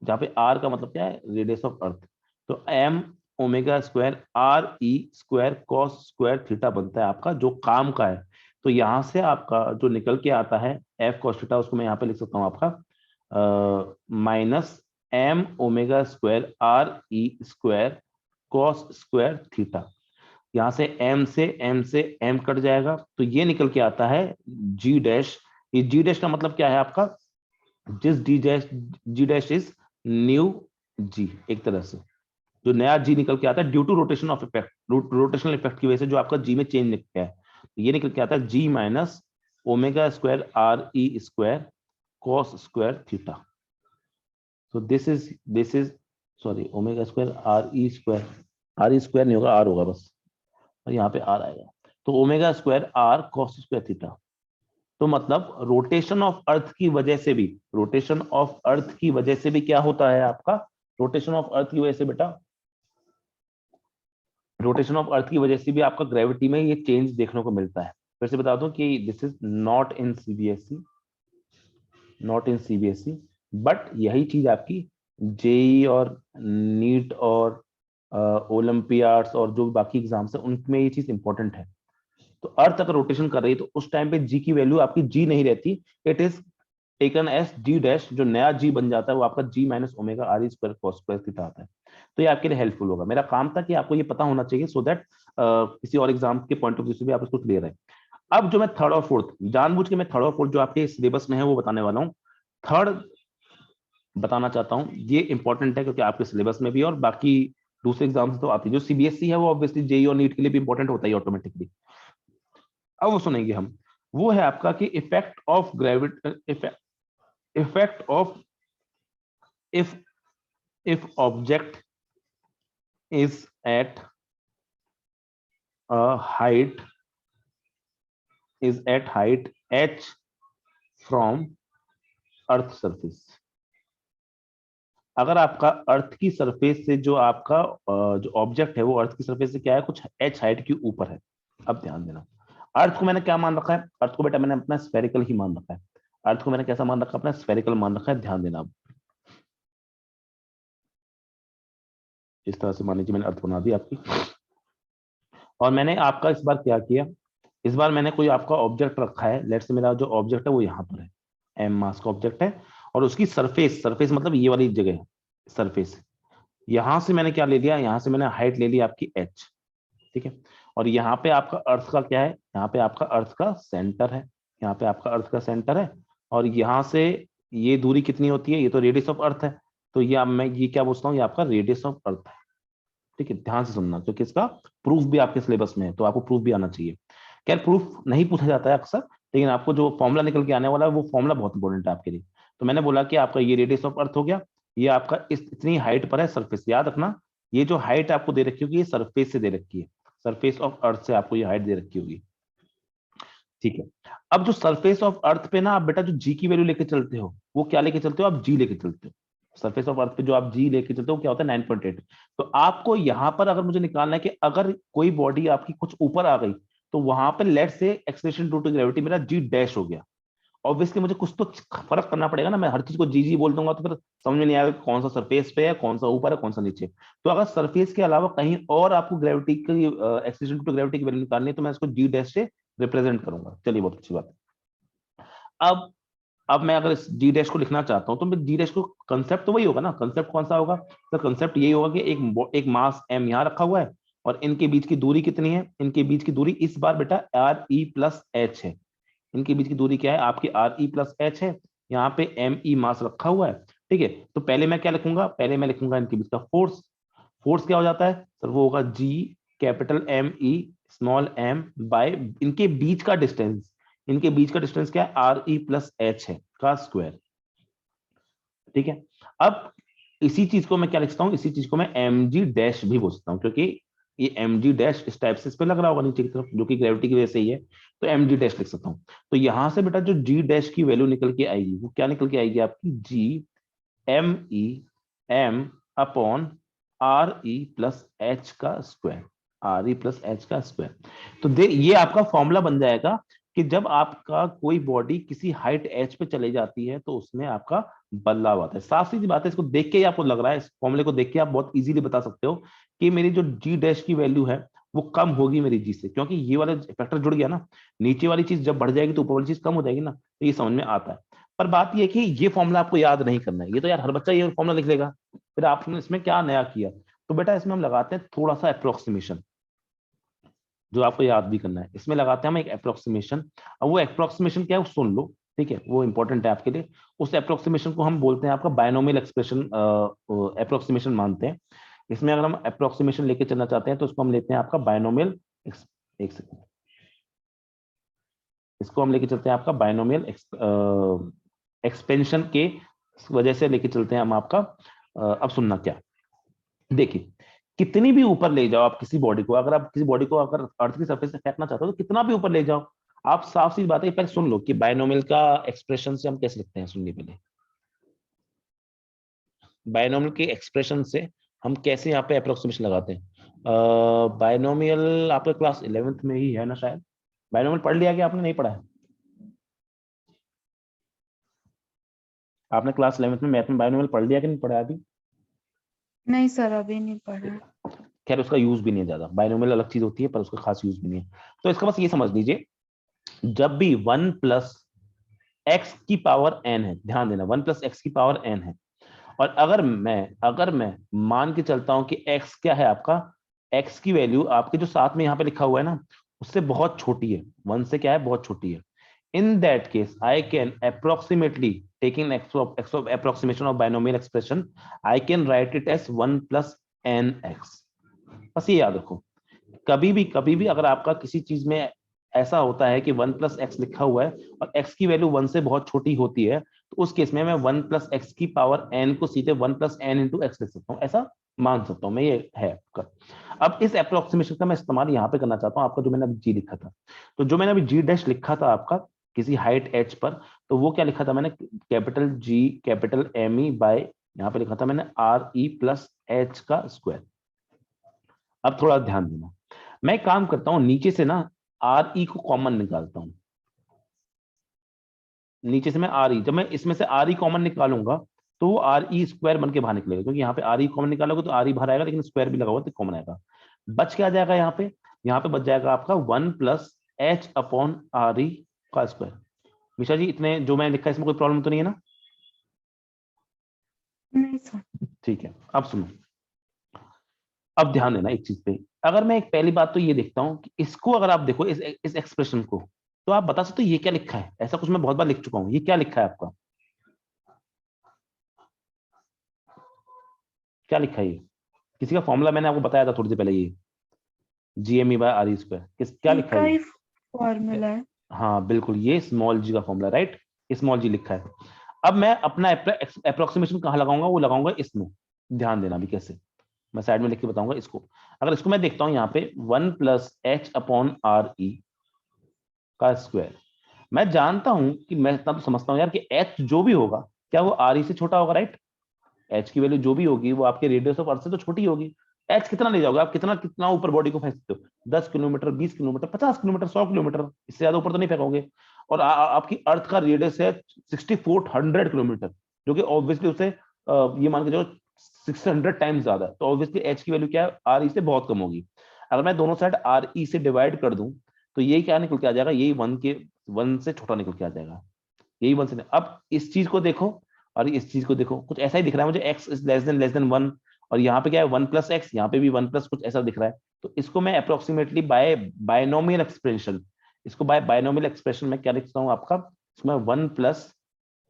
जहाँ पे आर का मतलब क्या है, रेडियस ऑफ अर्थ, तो M omega square R E square cos square theta बनता है आपका जो काम का है। तो यहां से आपका जो निकल के आता है एफ कॉस थीटा, उसको मैं यहाँ पे लिख सकता हूँ आपका minus M omega square R E square cos square theta. यहाँ से एम से एम कट जाएगा, तो ये निकल के आता है जी डैश ये जी डैश का मतलब क्या है आपका, जिस जी डैश इज न्यू जी, एक तरह से जो नया जी निकल के आता है due to rotation of effect, rotational effect की वजह से जो आपका जी में चेंज निकलता है, ये निकल के आता है G minus omega square R E square cos square theta. So this is sorry omega square R E square नहीं होगा, आर होगा बस, और यहाँ पे आर आएगा, तो omega square R cos square theta. तो मतलब रोटेशन ऑफ अर्थ की वजह से भी, रोटेशन ऑफ अर्थ की वजह से भी क्या होता है आपका, रोटेशन ऑफ अर्थ की वजह से बेटा, रोटेशन ऑफ अर्थ की वजह से भी आपका ग्रेविटी में ये चेंज देखने को मिलता है। फिर से बता दूं कि this is not in CBSE, not in CBSE, but यही चीज आपकी जेई और नीट और ओलंपियाड्स और जो बाकी एग्जाम्स है उनमें ये चीज इंपॉर्टेंट है। तो अर्थ अगर रोटेशन कर रही है तो उस टाइम पे जी की वैल्यू आपकी जी नहीं रहती, it is taken as G dash, जो नया जी बन जाता है वो आपका G minus omega R E square cos square theta आता है। तो ये आपके लिए हेल्पफुल होगा। मेरा काम था कि आपको ये पता होना चाहिए सो दैट किसी और एग्जाम के पॉइंट ऑफ व्यू से भी आप इसको क्लियर है। अब जो मैं थर्ड और फोर्थ, जानबूझ के मैं थर्ड और फोर्थ जो आपके सिलेबस में है वो बताने वाला हूँ। थर्ड बताना चाहता हूँ, ये इंपॉर्टेंट है क्योंकि आपके सिलेबस में भी और बाकी दूसरे एग्जाम से तो आती है। जो सीबीएसई है वो ऑब्वियसली जेई और नीट के लिए भी इंपॉर्टेंट होता है ऑटोमेटिकली। अब वो सुनेंगे हम, वो है आपका कि effect of gravity, effect of if object is at a height h from earth surface. अगर आपका अर्थ की सरफेस से जो आपका जो ऑब्जेक्ट है वो अर्थ की सरफेस से क्या है, कुछ h हाइट के ऊपर है। अब ध्यान देना, अर्थ को मैंने क्या मान रखा है, अर्थ को बेटा मैंने अपना स्फेरिकल ही मान रखा है। अर्थ को मैंने कैसा मान रखा है, अपना स्फेरिकल मान रखा है। ध्यान देना, अब इस तरह से मान लीजिए मैंने अर्थ बना दी आपकी। और मैंने आपका इस बार क्या किया, इस बार मैंने कोई आपका ऑब्जेक्ट रखा है, लेट्स से मेरा जो ऑब्जेक्ट है वो यहाँ पर है, एम मास का ऑब्जेक्ट है, और उसकी सरफेस, सरफेस मतलब ये वाली जगह है सरफेस, यहां से मैंने क्या ले लिया, यहां से मैंने हाइट ले ली आपकी एच, ठीक है। और यहाँ पे आपका अर्थ का क्या है, यहाँ पे आपका अर्थ का सेंटर है, यहाँ पे आपका अर्थ का सेंटर है, और यहाँ से ये दूरी कितनी होती है, ये तो रेडियस ऑफ अर्थ है, तो ये मैं ये क्या पूछता हूँ, ये आपका रेडियस ऑफ अर्थ है, ठीक है। ध्यान से सुनना क्योंकि इसका प्रूफ भी आपके सिलेबस में है, तो आपको प्रूफ भी आना चाहिए। खैर प्रूफ नहीं पूछा जाता है अक्सर, लेकिन आपको जो फॉर्मूला निकल के आने वाला है वो फॉर्मूला बहुत इंपॉर्टेंट है आपके लिए। तो मैंने बोला कि आपका ये रेडियस ऑफ अर्थ हो गया, ये आपका इतनी हाइट पर है सरफेस, याद रखना ये जो हाइट आपको दे रखी होगी ये सरफेस से दे रखी है, सरफेस ऑफ अर्थ से आपको ये हाइट दे रखी होगी, ठीक है। अब जो सरफेस ऑफ अर्थ पे ना आप बेटा जो जी की वैल्यू लेके चलते हो, वो क्या लेके चलते हो, आप जी लेके चलते हो। सरफेस ऑफ अर्थ पे जो आप जी लेके चलते हो क्या होता है 9.8। तो आपको यहां पर अगर मुझे निकालना है कि अगर कोई बॉडी आपकी कुछ ऊपर आ गई तो वहां पर लेट से एक्सेलरेशन ड्यू टू ग्रेविटी मेरा जी डैश हो गया, ऑब्वियसली मुझे कुछ तो फर्क करना पड़ेगा ना, मैं हर चीज को जी जी बोल दूंगा तो फिर समझ में नहीं आएगा कौन सा सरफेस पे है, कौन सा ऊपर है, कौन सा नीचे। तो अगर सरफेस के अलावा कहीं और आपको ग्रेविटी की एक्सेलरेशन टू ग्रेविटी की वैल्यू निकालनी है तो मैं इसको जी डैश से रिप्रेजेंट करूंगा। चलिए बहुत अच्छी बात है। अब मैं अगर इस जी डैश को लिखना चाहता हूं तो मैं जी डैश को, कंसेप्ट तो वही होगा ना, कंसेप्ट कौन सा होगा, तो कंसेप्ट यही होगा कि एक मास एम यहाँ रखा हुआ है और इनके बीच की दूरी कितनी है, इनके बीच की दूरी इस बार बेटा आर ई प्लस एच है। इनके बीच की दूरी क्या है आपकी आर ई प्लस एच है, यहाँ पे एम ई मास रखा हुआ है, ठीक है। तो पहले मैं क्या लिखूंगा, पहले मैं लिखूंगा इनके बीच का फोर्स। फोर्स क्या हो जाता है सर, वो होगा G capital M E small M by इनके बीच का डिस्टेंस, इनके बीच का डिस्टेंस क्या है आर ई प्लस एच है का स्क्वायर, ठीक है। अब इसी चीज को मैं क्या लिखता हूँ, इसी चीज को मैं एम जी डैश भी बोलता हूँ क्योंकि ये एम जी डैश इस टाइप से इस पे लग रहा होगा नीचे की तरफ जो कि ग्रेविटी की वजह से ही है, तो एम जी डैश लिख सकता हूँ। तो यहां से बेटा जो जी डैश की वैल्यू निकल के आएगी वो क्या निकल के आएगी आपकी, G M E M upon R E plus H का square, R E plus H का स्क्वायर। तो ये आपका फॉर्मूला बन जाएगा कि जब आपका कोई बॉडी किसी हाइट एच पे चले जाती है तो उसमें आपका बदलाव आता है। साफ सीधी बात है, इसको देख के ही आपको लग रहा है, इस फॉर्मूले को देख के आप बहुत इजीली बता सकते हो कि मेरी जो जी डैश की वैल्यू है वो कम होगी मेरी जी से, क्योंकि ये वाला फैक्टर जुड़ गया ना, नीचे वाली चीज जब बढ़ जाएगी तो ऊपर वाली चीज कम हो जाएगी ना, तो ये समझ में आता है। पर बात ये है कि ये फॉर्मूला आपको याद नहीं करना है, ये तो यार हर बच्चा ये फॉर्मूला लिख लेगा, फिर आपने इसमें क्या नया किया। तो बेटा इसमें हम लगाते हैं थोड़ा सा अप्रोक्सीमेशन, जो आपको याद भी करना है, इसमें लगाते हैं हम एक अप्रोक्सीमेशन। अब वो अप्रोक्सीमेशन क्या है वो सुन लो, ठीक है, वो इंपॉर्टेंट है आपके लिए। उस अप्रोक्सीमेशन को हम बोलते हैं आपका बायनोमियल एक्सप्रेशन अप्रोक्सीमेशन मानते हैं। इसमें अगर हम अप्रोक्सीमेशन लेके चलना चाहते हैं तो उसको हम लेते हैं आपका बायनोमियल, एक सेकंड, इसको हम लेके चलते हैं आपका बायनोमियल एक्सपेंशन के वजह से लेके चलते हैं हम आपका। अब सुनना क्या, देखिए कितनी भी ऊपर ले जाओ आप किसी बॉडी को, अगर आप किसी बॉडी को अगर अर्थ की सरफेस से फेंकना चाहते हो तो कितना भी ऊपर ले जाओ, आप साफ सी बात है, पहले सुन लो कि बायनोमियल का एक्सप्रेशन से हम कैसे लिखते हैं। सुनिए पहले, बायनोमियल के एक्सप्रेशन से हम कैसे यहाँ पे अप्रोक्सीमेशन लगाते हैं। बायनोमियल आपके क्लास 11th में ही है ना शायद, बायनोमियल पढ़ लिया कि आपने नहीं पढ़ा है? आपने क्लास 11th में मैथ में बायनोमियल पढ़ लिया कि नहीं पढ़ा अभी? नहीं सर, अभी नहीं पढ़ा। खैर उसका यूज भी नहीं है ज्यादा, बायनोमियल अलग चीज होती है पर उसका खास यूज भी नहीं है। तो इसका बस ये समझ लीजिए, जब भी 1 प्लस एक्स की पावर एन है, ध्यान देना 1 प्लस एक्स की पावर एन है, और अगर मैं मान के चलता हूं कि x क्या है आपका, x की वैल्यू आपके जो साथ में यहाँ पे लिखा हुआ है ना उससे बहुत छोटी है, 1 से क्या है बहुत छोटी है, in that case I can approximately taking approximation of binomial expression I can write it as 1 plus nx। बस ये याद रखो, कभी भी अगर आपका किसी चीज में ऐसा होता है कि 1 प्लस एक्स लिखा हुआ है और x की वैल्यू 1 से बहुत छोटी होती है, तो उस केस में मैं 1 प्लस एक्स की पावर n को सीधे 1 प्लस एन इंटू एक्स लिख सकता हूँ, ऐसा मान सकता हूँ मैं, ये है आपका। अब इस अप्रोक्सीमेशन का मैं इस्तेमाल यहाँ पे करना चाहता हूँ, आपका जो मैंने अभी जी लिखा था, तो जो मैंने अभी जी डैश लिखा था आपका किसी हाइट h पर, तो वो क्या लिखा था मैंने, capital G capital M E by, यहाँ पे लिखा था मैंने RE प्लस h का स्क्वायर। अब थोड़ा ध्यान देना, मैं काम करता हूं नीचे से ना RE को कॉमन निकालता हूं, नीचे से मैं RE, जब मैं इसमें से RE कॉमन निकालूंगा तो वो RE स्क्वायर बन के बाहर निकलेगा, क्योंकि यहाँ पे RE कॉमन निकालोगे तो RE बाहर आएगा, लेकिन स्क्वायर भी लगा हुआ तो कॉमन आएगा। बच क्या जाएगा यहाँ पे बच जाएगा आपका 1 प्लस एच अपॉन RE का स्क्वायर। विशा जी, इतने जो मैंने लिखा है इसमें कोई प्रॉब्लम तो नहीं है ना? नहीं सर। ठीक है, अब सुनो, अब ध्यान देना एक चीज पे, अगर मैं एक पहली बात तो ये देखता हूं कि इसको अगर आप देखो इस एक्सप्रेशन को, तो आप बता सकते हो ये क्या लिखा है, ऐसा कुछ मैं बहुत बार लिख चुका हूं, ये क्या लिखा है आपका, क्या लिखा है ये? किसी का फॉर्मूला मैंने आपको बताया था थोड़ी देर पहले, ये GME बाय RE स्क्वायर, किस क्या जी लिखा का है ही ये? फॉर्मूला है। हाँ बिल्कुल, ये स्मॉल g का फॉर्मूला, राइट, स्मॉल g लिखा है। अब मैं अपना अप्रोक्सीमेशन कहाँ लगाऊंगा, वो लगाऊंगा इसमें, ध्यान देना भी कैसे, मैं साइड में लिख के बताऊंगा इसको। अगर इसको मैं देखता हूं यहाँ पे 1 प्लस एच अपॉन RE का स्क्वायर, मैं जानता हूं कि मैं इतना तो समझता हूं यार कि h जो भी होगा क्या वो RE से छोटा होगा, राइट? h की वैल्यू जो भी होगी वो आपके रेडियस ऑफ अर्थ से तो छोटी होगी। h कितना ले जाओगे आप, कितना कितना ऊपर बॉडी को फेंक सकते हो, 10 किलोमीटर, 20 किलोमीटर, 50 किलोमीटर, 100 किलोमीटर, इससे ज्यादा ऊपर तो नहीं फेंकोगे। और आपकी अर्थ का रेडियस है 6400 किलोमीटर, जो कि ऑब्वियसली उसे ये मान के जो 600 टाइम्स ज्यादा है, तो ऑब्वियसली h की वैल्यू क्या है, RE से बहुत कम होगी। अगर मैं दोनों साइड RE से डिवाइड कर दूं तो ये क्या निकल के आ जाएगा, यही 1 से छोटा निकल के आ जाएगा, यही 1 से। अब इस चीज को देखो और इस चीज को देखो, कुछ ऐसा ही दिख रहा है मुझे, x इज लेस देन 1, और यहाँ पे क्या है 1 प्लस एक्स, यहाँ पे भी 1 प्लस कुछ ऐसा दिख रहा है। तो इसको मैं अप्रोक्सीमेटली बाय बायनोमियल एक्सप्रेशन, इसको बाय बायनोमियल एक्सप्रेशन में क्या लिख सकता हूँ आपका, इसमें 1 प्लस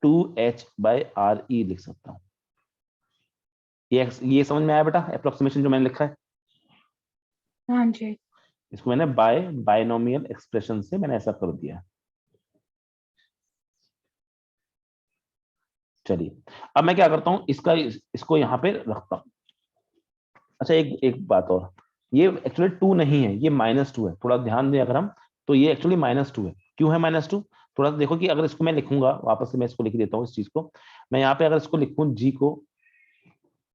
2h बाय RE लिख सकता हूँ। ये समझ में आया बेटा अप्रोक्सीमेशन जो मैंने लिखा है? हाँ जी। इसको मैंने बायनोमियल एक्सप्रेशन से मैंने ऐसा कर दिया। चलिए, अब मैं क्या करता हूँ, इसको यहाँ पे रखता हूँ। अच्छा, एक एक बात और, ये एक्चुअली 2 नहीं है, ये -2 है, थोड़ा ध्यान दें अगर हम, तो ये एक्चुअली -2 है। क्यों है -2? थोड़ा सा देखो कि अगर इसको मैं लिखूंगा वापस से, मैं इसको लिख देता हूँ इस चीज को, मैं यहाँ पे अगर इसको लिखूं जी को,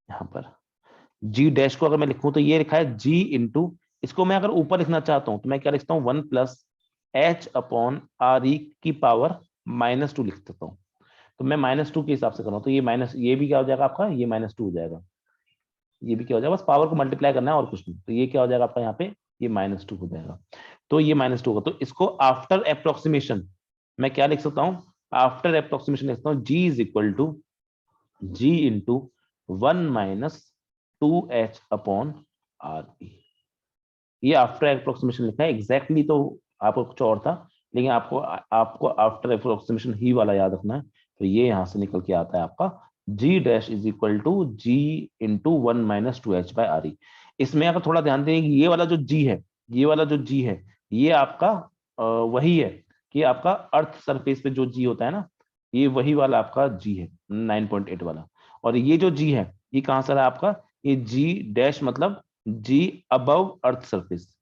यहाँ पर जी डैश को अगर मैं लिखूं तो ये लिखा है जी इंटू, इसको मैं अगर ऊपर लिखना चाहता हूं तो मैं क्या लिखता हूँ, 1 प्लस एच अपॉन RE की पावर -2 लिख देता हूँ। तो मैं -2 के हिसाब से कर रहा हूँ, तो ये माइनस, ये भी क्या हो जाएगा आपका, ये -2 हो जाएगा, ये भी क्या हो जाएगा, बस पावर को मल्टीप्लाई करना है और कुछ नहीं, तो ये क्या हो जाएगा आपका यहाँ पे, ये -2 हो जाएगा। तो ये -2 होगा, तो इसको आफ्टर अप्रोक्सीमेशन मैं क्या लिख सकता हूँ, आफ्टर अप्रोक्सीमेशन लिख सकता हूँ G is equal to G into 1 minus 2h upon RE। ये आफ्टर अप्रोक्सीमेशन लिखा है, एग्जैक्टली तो आपको कुछ और था, लेकिन आपको आपको आफ्टर अप्रोक्सीमेशन ही वाला याद रखना है। तो ये यहाँ से निकल के आता है आपका G dash is equal to G into 1-2h/re। इसमें अगर थोड़ा ध्यान देंगे, ये वाला जो जी है, ये वाला जो जी है, ये आपका वही है कि आपका अर्थ सरफेस पे जो जी होता है ना, ये वही वाला आपका जी है 9.8 वाला। और ये जो जी है ये कहां से रहा आपका, ये जी डैश मतलब G above earth surface.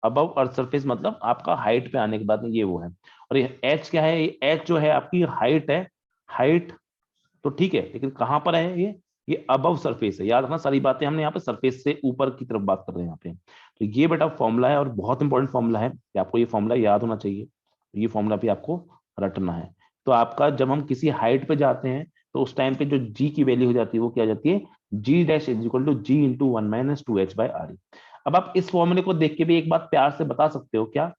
Above earth surface मतलब आपका हाइट पे आने के बाद में ये वो है। और ये एच क्या है, ये एच जो है आपकी हाइट है, हाइट तो ठीक है, लेकिन कहां पर है ये अबव सरफेस है। याद रखना सारी बातें हमने यहाँ पे सरफेस से ऊपर की तरफ बात कर रहे हैं यहाँ पे। तो ये बेटा फॉर्मूला है और बहुत इंपॉर्टेंट फॉर्मूला है कि आपको ये फॉर्मूला याद होना चाहिए। ये फॉर्मूला भी आपको रटना है। तो आपका जब हम किसी हाइट पे जाते हैं तो उस टाइम पे जो जी की वैल्यू हो जाती है वो क्या हो जाती है, G dash is equal to G into 1-2h/re। अब आप इस फॉर्मूले को देख के भी एक बात प्यार से बता सकते हो क्या,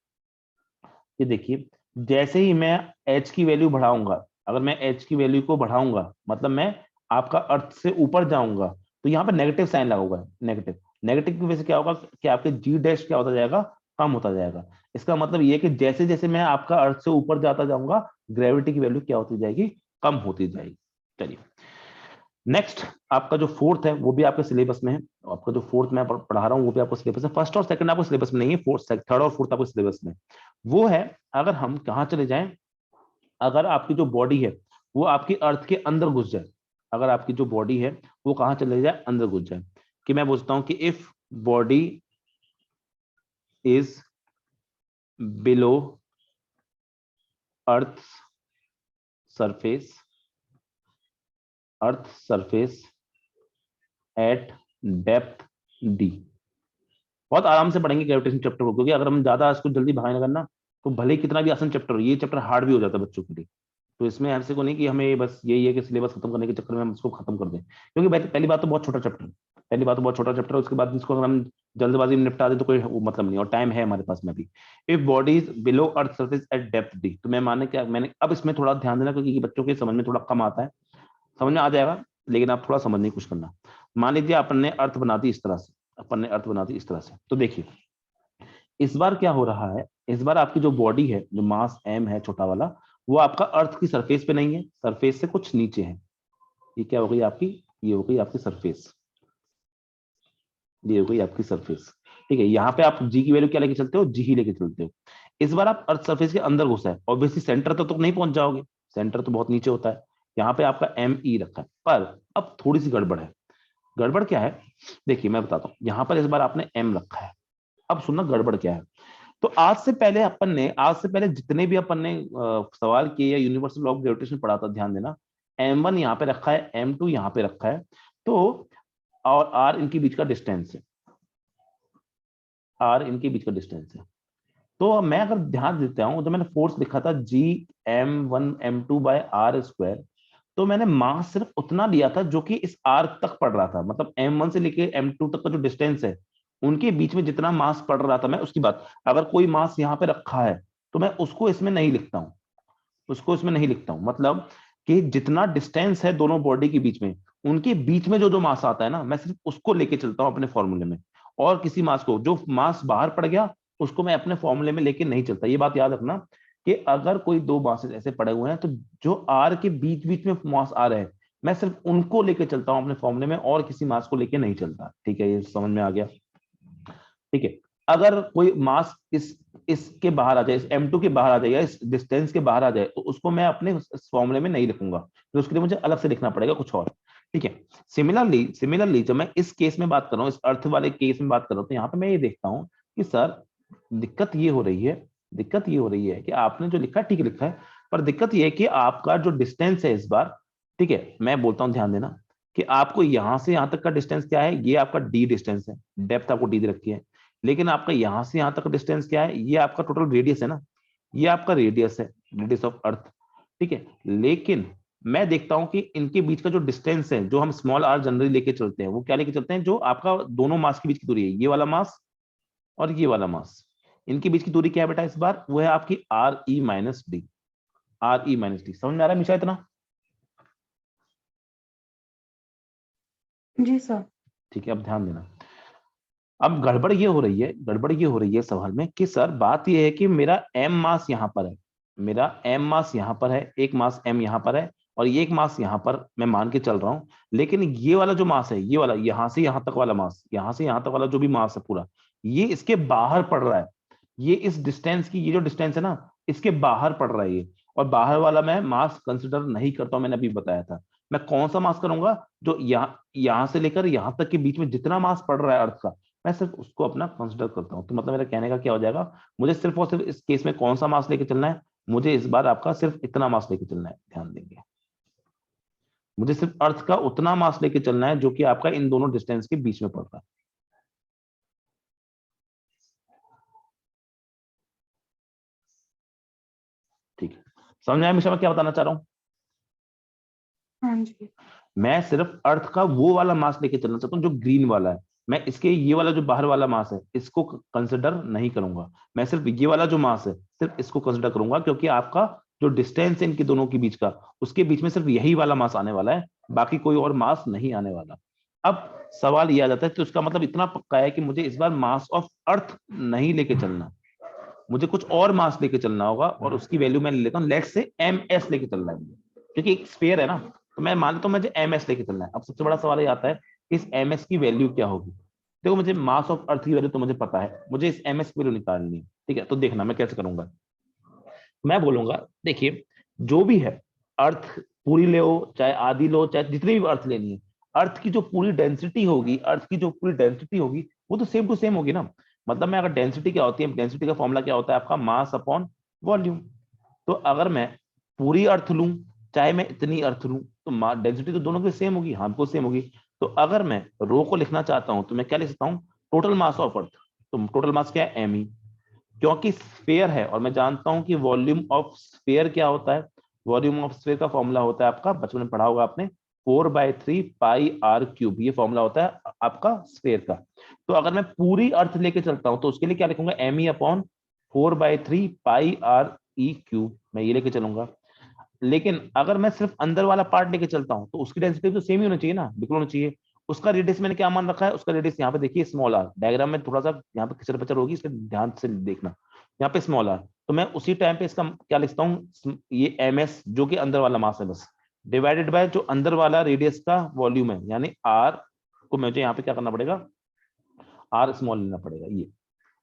ये देखिए, जैसे ही मैं h की वैल्यू बढ़ाऊंगा, अगर मैं h की वैल्यू को बढ़ाऊंगा मतलब मैं आपका अर्थ से ऊपर जाऊंगा, तो यहाँ पे नेगेटिव साइन लगा हुआ है, नेगेटिव। नेगेटिव की वजह से क्या होगा कि आपके जी डैश क्या होता जाएगा, कम होता जाएगा। इसका मतलब ये कि जैसे जैसे मैं आपका अर्थ से ऊपर जाता जाऊंगा, ग्रेविटी की वैल्यू क्या होती जाएगी, कम होती जाएगी। चलिए नेक्स्ट, आपका जो फोर्थ है वो भी आपके सिलेबस में है। आपका जो फोर्थ मैं पढ़ा रहा हूँ वो भी आपको सिलेबस है। फर्स्ट और सेकंड आपको सिलेबस में नहीं है, फोर्थ थर्ड और फोर्थ आपको सिलेबस में। वो है, अगर हम कहाँ चले जाएं, अगर आपकी जो बॉडी है वो आपकी अर्थ के अंदर घुस जाए, अगर आपकी जो बॉडी है वो कहाँ चले जाए, अंदर घुस जाए। कि मैं पूछता हूं कि if body is below earth surface, earth surface at depth D. बहुत आराम से पढ़ेंगे ग्रेविटेशन चैप्टर को, क्योंकि अगर हम ज्यादा इसको जल्दी भागने करना तो भले कितना भी आसान चैप्टर हो, ये चैप्टर हार्ड भी हो जाता है बच्चों के लिए। तो इसमें ऐसे को नहीं कि हमें बस यही है कि सिलेबस खत्म करने के चक्कर में हम इसको खत्म कर दें, क्योंकि पहली बात तो बहुत छोटा चैप्टर है। पहली बात तो बहुत छोटा चैप्टर है, उसके बाद इसको अगर हम जल्दबाजी में निपटा दें तो कोई वो मतलब नहीं, और टाइम है हमारे पास में भी। If body is below earth surface eight depth D, तो मैं माने क्या, मैंने अब इसमें थोड़ा ध्यान देना क्योंकि बच्चों के समझ में थोड़ा कम आता है। समझ में आ जाएगा लेकिन आप थोड़ा समझने की कोशिश करना। मान लीजिए अपन ने अर्थ बना दी इस तरह से, अपन ने अर्थ बना दी इस तरह से, तो देखिए इस बार क्या हो रहा है, इस बार आपकी जो बॉडी है, जो मास एम है छोटा वाला, वो आपका अर्थ की सरफेस पे नहीं है, सरफेस से कुछ नीचे है। ये क्या हो गई आपकी, ये हो गई आपकी सरफेस, ये हो गई आपकी सरफेस। ठीक है, यहाँ पे आप जी की वैल्यू क्या लेके चलते हो, जी ही लेके चलते हो। इस बार आप अर्थ सरफेस के अंदर घुसा है, ऑब्वियसली सेंटर तक तो नहीं पहुंच जाओगे, सेंटर तो बहुत नीचे होता है। यहाँ पे आपका एम ई रखा है, पर अब थोड़ी सी गड़बड़ है। गड़बड़ क्या है, देखिए मैं बताता हूँ। यहाँ पर इस बार आपने एम रखा है, अब सुनना गड़बड़ क्या है। तो आज से पहले जितने भी अपन ने सवाल किए या यूनिवर्सल लॉ ऑफ ग्रेविटेशन पढ़ा था, ध्यान देना, m1 यहाँ पे रखा है, m2 यहाँ पे रखा है, तो और r इनके बीच का डिस्टेंस है, r इनके बीच का डिस्टेंस है। तो मैं अगर ध्यान देता हूं, जब मैंने फोर्स लिखा था G m1m2/r², तो मैंने मास सिर्फ उतना लिया था जो कि इस r तक पड़ रहा था, मतलब m1 से लेके m2 तक का जो डिस्टेंस है उनके बीच में जितना मास पड़ रहा था मैं उसकी बात। अगर कोई मास यहाँ पे रखा है तो मैं उसको इसमें नहीं लिखता हूँ, उसको इसमें नहीं लिखता हूं। मतलब कि जितना डिस्टेंस है दोनों बॉडी के बीच में, उनके बीच में जो जो मास आता है ना, मैं सिर्फ उसको लेके चलता हूं अपने फॉर्मूले में। और किसी मास को, जो मास बाहर पड़ गया उसको मैं अपने फॉर्मूले में लेके नहीं चलता। ये बात याद रखना कि अगर कोई दो मासेस ऐसे पड़े हुए हैं तो जो आर के बीच बीच में मास आ रहे हैं, मैं सिर्फ उनको लेके चलता हूं अपने फॉर्मूले में, और किसी मास को लेके नहीं चलता। ठीक है, ये समझ में आ गया। ठीक है, अगर कोई मास इसके बाहर आ जाए, इस m2 के बाहर आ जाए या इस डिस्टेंस के बाहर आ जाए, तो उसको मैं अपने फॉर्मूले में नहीं लिखूंगा, तो उसके लिए मुझे अलग से लिखना पड़ेगा कुछ और। ठीक है, सिमिलरली जब मैं इस केस में बात कर रहा हूँ, इस अर्थ वाले केस में बात कर रहा हूँ, तो यहाँ पे मैं ये देखता हूँ कि सर दिक्कत ये हो रही है, दिक्कत ये हो रही है कि आपने जो लिखा है ठीक लिखा है, पर दिक्कत ये है कि आपका जो डिस्टेंस है इस बार, ठीक है मैं बोलता हूँ ध्यान देना, कि आपको यहां से यहां तक का डिस्टेंस क्या है, ये आपका डी डिस्टेंस है, डेप्थ आपको डी दे रखी है। लेकिन आपका यहां से यहां तक डिस्टेंस क्या है, ये आपका टोटल रेडियस है ना, ये आपका रेडियस है, रेडियस ऑफ अर्थ। ठीक है, लेकिन मैं देखता हूं कि इनके बीच का जो डिस्टेंस है, जो हम स्मॉल आर जनरली लेके चलते हैं, वो क्या लेके चलते हैं, जो आपका दोनों मास के बीच की दूरी है, ये वाला मास और ये वाला मास, इनके बीच की दूरी क्या है बेटा इस बार, वो है आपकी are E minus D. Are E minus D समझ में आ रहा है मिशा इतना? जी सर। ठीक है, अब ध्यान देना। अब गड़बड़ ये हो रही है सवाल में कि सर बात ये है कि मेरा एम मास यहाँ पर है, मेरा एम मास यहाँ पर है, एक मास एम यहाँ पर है और ये एक मास यहाँ पर मैं मान के चल रहा हूं। लेकिन ये वाला जो मास है, ये वाला यहां से यहां तक वाला मास, यहां से यहां तक वाला जो भी मास है पूरा, ये इसके बाहर पड़ रहा है। ये इस डिस्टेंस की, ये जो डिस्टेंस है ना, इसके बाहर पड़ रहा है ये। और बाहर वाला मैं मास कंसिडर नहीं करता हूं, मैंने अभी बताया था। मैं कौन सा मास करूंगा? जो यहां से लेकर यहां तक के बीच में जितना मास पड़ रहा है अर्थ का, मैं सिर्फ उसको अपना कंसिडर करता हूँ। तो मतलब मेरा कहने का क्या हो जाएगा, मुझे सिर्फ और सिर्फ इस केस में कौन सा मास लेके चलना है? मुझे इस बार आपका सिर्फ इतना मास लेके चलना है, ध्यान देंगे। मुझे सिर्फ अर्थ का उतना मास लेके चलना है जो कि आपका इन दोनों डिस्टेंस के बीच में पड़ रहा है। ठीक है, समझ में आया हमेशा मैं क्या बताना चाह रहा हूं? हाँ जी। मैं सिर्फ अर्थ का वो वाला मास लेके चलना चाहता हूँ जो ग्रीन वाला है। मैं इसके ये वाला जो बाहर वाला मास है इसको कंसिडर नहीं करूंगा। मैं सिर्फ ये वाला जो मास है सिर्फ इसको कंसिडर करूंगा, क्योंकि आपका जो डिस्टेंस है इनके दोनों के बीच का, उसके बीच में सिर्फ यही वाला मास आने वाला है, बाकी कोई और मास नहीं आने वाला। अब सवाल ये आ जाता है कि उसका मतलब इतना पक्का है कि मुझे इस बार मास ऑफ अर्थ नहीं लेके चलना, मुझे कुछ और मास लेके चलना होगा, और उसकी वैल्यू मैं ले लेता हूँ, लेट से एम एस लेके चलना है मुझे, क्योंकि एक स्फीयर है ना। तो मैं मान लेता हूँ मुझे एम एस लेके चलना है। अब सबसे बड़ा सवाल ये आता है कि इस एम एस की वैल्यू क्या होगी। देखो, मुझे मास ऑफ अर्थ की वैल्यू तो मुझे पता है, मुझे इस एम एस की वैल्यू निकालनी है। ठीक है, तो देखना मैं कैसे करूंगा। मैं बोलूंगा देखिए, जो भी है अर्थ, पूरी ले चाहे आधी लो, चाहे जितनी भी अर्थ लेनी है, अर्थ की जो पूरी डेंसिटी होगी, अर्थ की जो पूरी डेंसिटी होगी, वो तो सेम टू सेम होगी ना। मतलब मैं अगर डेंसिटी क्या होती है, डेंसिटी का फॉर्मूला क्या होता है आपका, मास अपॉन वॉल्यूम। तो अगर मैं पूरी अर्थ लूं, चाहे मैं इतनी अर्थ लूं, तो डेंसिटी तो दोनों की सेम होगी, हाँ बिल्कुल सेम होगी। तो अगर मैं रो को लिखना चाहता हूं तो मैं क्या लिख सकता हूं, टोटल मास ऑफ अर्थ। तो टोटल मास क्या है, एम ई, क्योंकि स्फेयर है और मैं जानता हूं कि वॉल्यूम ऑफ स्फेयर क्या होता है। वॉल्यूम ऑफ स्फेयर का फॉर्मूला होता है आपका, बचपन में पढ़ा होगा आपने, 4/3 पाई आर क्यूब, ये फॉर्मूला होता है आपका स्फेयर का। तो अगर मैं पूरी अर्थ लेके चलता हूं तो उसके लिए क्या लिखूंगा, M E upon 4/3 pi are E cube, मैं ये लेके चलूंगा। लेकिन अगर मैं सिर्फ अंदर वाला पार्ट लेके चलता हूं तो उसकी डेंसिटी तो सेम ही होनी चाहिए ना, बिल्कुल होनी चाहिए। उसका रेडियस मैंने क्या मान रखा है, उसका रेडियस यहाँ पे देखिए स्मॉल आर, डायग्राम में थोड़ा सा यहाँ पे खिचर पचर होगी, इसलिए ध्यान से देखना, यहाँ पे स्मॉल आर। तो मैं उसी टाइम पे इसका क्या लिखता हूँ, ये एम एस जो कि अंदर वाला मास है बस, डिवाइडेड बाय जो अंदर वाला रेडियस का वॉल्यूम है, यानी आर को मुझे यहाँ पे क्या करना पड़ेगा, आर स्मॉल लेना पड़ेगा। ये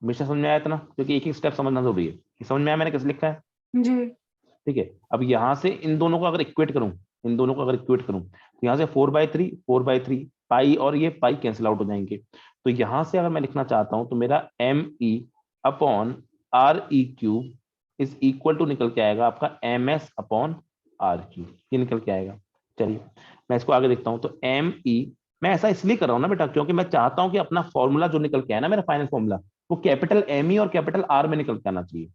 हमेशा समझ में आया इतना, क्योंकि एक एक स्टेप समझना जरूरी है। समझ में आया मैंने कैसे लिखा है? जी। ठीक है, अब यहां से इन दोनों को अगर इक्वेट करूं, इन दोनों को अगर इक्वेट करूं तो यहां से 4/3 पाई और ये पाई कैंसिल आउट हो जाएंगे। तो यहां से अगर मैं लिखना चाहता हूं तो मेरा M E upon R E cube is equal to निकल के आएगा आपका M S upon R cube, ये निकल के आएगा। चलिए मैं इसको आगे देखता हूं। तो एम ई, मैं ऐसा इसलिए कर रहा हूं ना बेटा, क्योंकि मैं चाहता हूं कि अपना फॉर्मूला जो निकल के आया ना, मेरा फाइनल फॉर्मूला, वो कैपिटल एम ई और कैपिटल आर में निकल के आना चाहिए।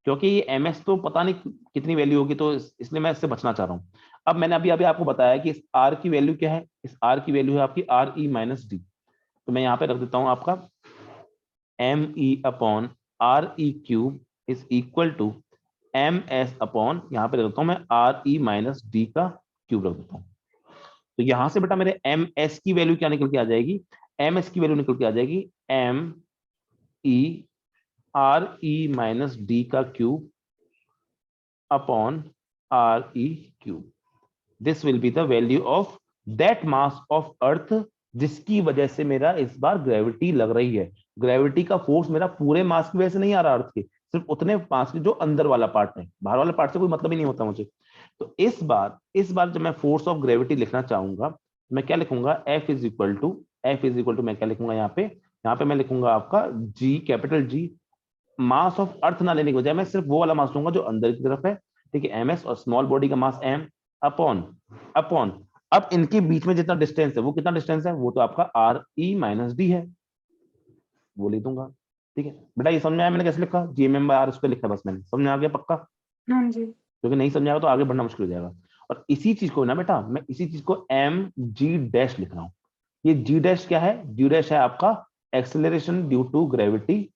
क्योंकि ये एम एस तो पता नहीं कितनी वैल्यू होगी, तो इसलिए मैं इससे बचना चाह रहा हूँ। अब मैंने अभी अभी आपको बताया कि इस आर की वैल्यू क्या है, इस आर की वैल्यू है आपकी आर ई माइनस डी। तो मैं यहाँ पे रख देता हूँ आपका M E upon R E cube is equal to M S upon, यहाँ पे रख देता हूँ मैं आर ई माइनस डी का क्यूब रख देता हूँ। तो यहां से बेटा मेरे एम एस की वैल्यू क्या निकल के आ जाएगी, एम एस की वैल्यू निकल के आ जाएगी M E R E minus D का cube upon R E cube. This will be the value of that mass of earth, जिसकी वजह से मेरा इस बार ग्रेविटी लग रही है। ग्रेविटी का फोर्स मेरा पूरे मास की वजह से नहीं आ रहा अर्थ के, सिर्फ उतने मास के जो अंदर वाला पार्ट है, बाहर वाले पार्ट से कोई मतलब ही नहीं होता मुझे। तो इस बार जब मैं फोर्स ऑफ ग्रेविटी लिखना चाहूंगा, मैं क्या लिखूंगा, एफ इज इक्वल टू मैं क्या लिखूंगा यहाँ पे मैं लिखूंगा आपका जी, कैपिटल जी। मास ऑफ अर्थ ना लेने की बजाय मैं सिर्फ वो वाला मास लूंगा जो अंदर की तरफ है। ठीक है, एम एस, और स्मॉल बॉडी का मास एम अपॉन अपॉन अब इनके बीच में जितना डिस्टेंस है, वो कितना डिस्टेंस है, वो तो आपका आर ई माइनस डी है, वो लिख दूंगा। ठीक है बेटा, ये समझ में आया मैंने कैसे लिखा, G M M by R उस पर लिखा, बस मैंने, समझ में आ गया पक्का? हाँ जी। क्योंकि नहीं समझाएगा तो आगे बढ़ना मुश्किल हो जाएगा। और इसी चीज को ना बेटा, मैं इसी चीज को एम जी डैश लिख रहा हूँ। ये जी डैश क्या है, जी डैश है आपका acceleration due to gravity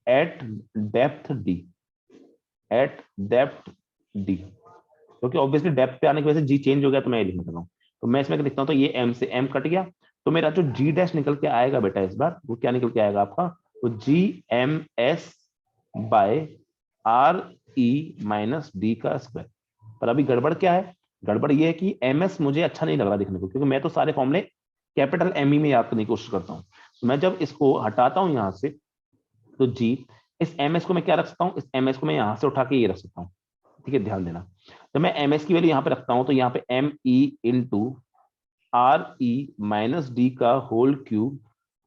at depth D, at depth D. क्योंकि ऑब्वियसली डेप्थ पे आने की वजह से जी चेंज हो गया, तो मैं ये लिखना चाहता हूँ। तो मैं इसमें लिखता हूँ, तो ये एम से एम कट गया, तो मेरा जो जी डैश निकल के आएगा बेटा इस बार वो क्या निकल के आएगा आपका, तो G M S by R E minus D का स्क्वायर। पर अभी गड़बड़ क्या है, गड़बड़ ये है कि एम एस मुझे अच्छा नहीं लग रहा दिखने को, क्योंकि मैं तो सारे फॉर्मूले कैपिटल एम ई में याद करने की कोशिश करता हूँ। तो मैं जब इसको हटाता हूँ यहाँ से, तो जी, इस एम एस को मैं क्या रख सकता हूँ, इस एम एस को मैं यहाँ से उठा के ये रख सकता हूँ। ठीक है, ध्यान देना, जब मैं एम एस की वैल्यू यहाँ पे रखता हूँ तो यहाँ पे M E into R E minus D का होल क्यूब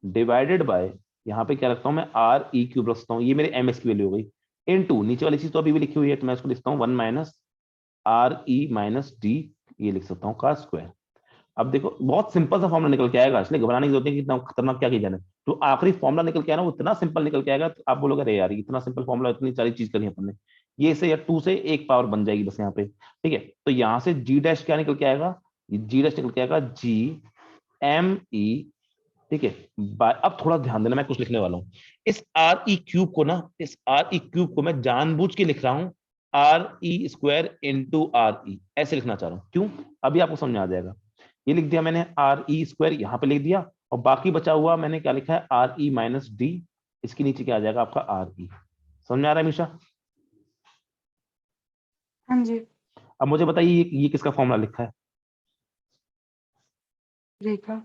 डिवाइडेड बाय, यहाँ पे क्या रखता हूँ मैं, आर ई क्यूब रखता हूँ, ये मेरे एम एस की वैल्यू हो गई, इनटू नीचे वाली चीज तो अभी भी लिखी हुई है, तो मैं इसको लिखता हूँ 1 minus are E minus D, ये लिख सकता हूँ का स्क्वायर। अब देखो बहुत सिंपल सा फॉर्मुला निकल के आएगा, इसलिए घबराने की जरूरत नहीं कि इतना खतरनाक क्या किया जाना है। तो आखिरी फॉर्मुला निकल के आया ना, वो इतना सिंपल निकल के आएगा, तो आप बोलोगे अरे यार इतना सिंपल फॉर्मुला, इतनी सारी चीज करी अपन ने, ये से या 2 से एक पावर बन जाएगी बस यहाँ पे। ठीक है, तो यहाँ से जी डैश क्या निकल के आएगा, जी डैश निकल के आएगा जी एम ई, ठीक है, बाय, अब थोड़ा ध्यान देना मैं कुछ लिखने वाला हूँ, इस आर ई क्यूब को ना, इस आर ई क्यूब को मैं जानबूझ के लिख रहा हूँ are E square into R ई, ऐसे लिखना चाह रहा हूँ, क्यों, अभी आपको समझ आ जाएगा। ये लिख दिया मैंने आर ई स्क्वायर, यहाँ पे लिख दिया, और बाकी बचा हुआ मैंने क्या लिखा है, आर ई माइनस डी, इसके नीचे क्या आ जाएगा आपका आर ई। समझ में आ रहा है हमेशा? हाँ जी। अब मुझे बताइए ये किसका फॉर्मूला लिखा है? रेखा।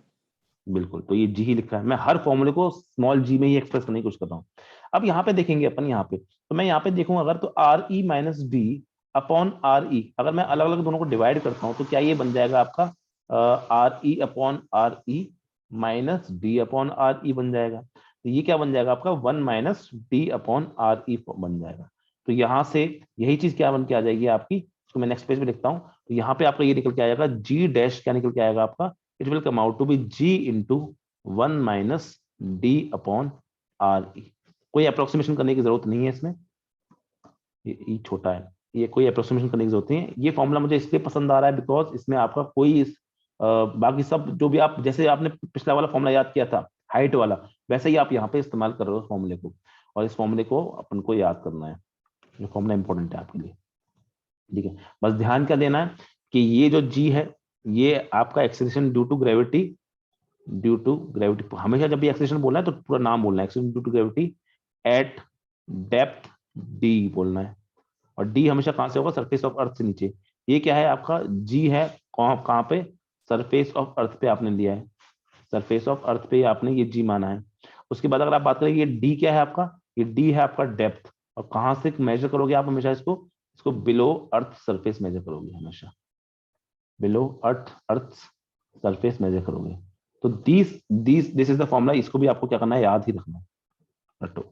बिल्कुल, तो ये जी ही लिखा है, मैं हर फॉर्मूले को स्मॉल जी में ही एक्सप्रेस करने की कोशिश कर रहा हूँ। अब यहाँ पे देखेंगे अपन, यहाँ पे तो मैं यहाँ पे देखूंगा अगर, तो are E minus D upon R ई, अगर मैं अलग अलग दोनों को डिवाइड करता हूँ तो क्या ये बन जाएगा आपका R E upon R E minus D upon R ई बन जाएगा। तो ये क्या बन जाएगा आपका 1 माइनस डी अपॉन आर ई बन जाएगा। तो यहाँ से यही चीज क्या बन के आ जाएगी आपकी, इसको मैं नेक्स्ट पेज पे लिखता हूँ, तो यहाँ पे आपका ये निकल के आएगा जी डैश, क्या निकल के आएगा आपका, it will come out to be g into 1 minus d upon re। कोई अप्रोक्सीमेशन करने की जरूरत नहीं है इसमें, ये ई छोटा है, ये कोई अप्रोक्सीमेशन करने की जरूरत नहीं है। ये फॉर्मूला मुझे इसलिए पसंद आ रहा है बिकॉज इसमें आपका कोई बाकी सब जो भी आप, जैसे आपने पिछला वाला फॉर्मूला याद किया था हाइट वाला, वैसे ही आप यहाँ पे इस्तेमाल कर रहे हो फॉर्मूले को, और इस फॉर्मूले को अपन को याद करना है, ये फॉर्मूला इंपॉर्टेंट है आपके लिए। ठीक है, बस ध्यान क्या देना है कि ये जो जी है ये आपका acceleration due to gravity, due to gravity, हमेशा जब भी एक्सेलरेशन बोलना है तो पूरा नाम बोलना है, acceleration due to gravity at depth D बोलना है। और डी हमेशा कहां से होगा, सरफेस ऑफ अर्थ से नीचे। ये क्या है आपका, जी है कहां पे, सरफेस ऑफ अर्थ पे आपने लिया है, सरफेस ऑफ अर्थ पे आपने ये जी माना है। उसके बाद अगर आप बात करें ये डी क्या है आपका, ये डी है आपका डेप्थ, और कहां से मेजर करोगे आप हमेशा इसको, इसको बिलो अर्थ सरफेस मेजर करोगे, हमेशा बिलो अर्थ सरफेस मेजर करोगे। तो दिस इज द फॉर्मूला, इसको भी आपको क्या करना है, याद ही रखना है रटो।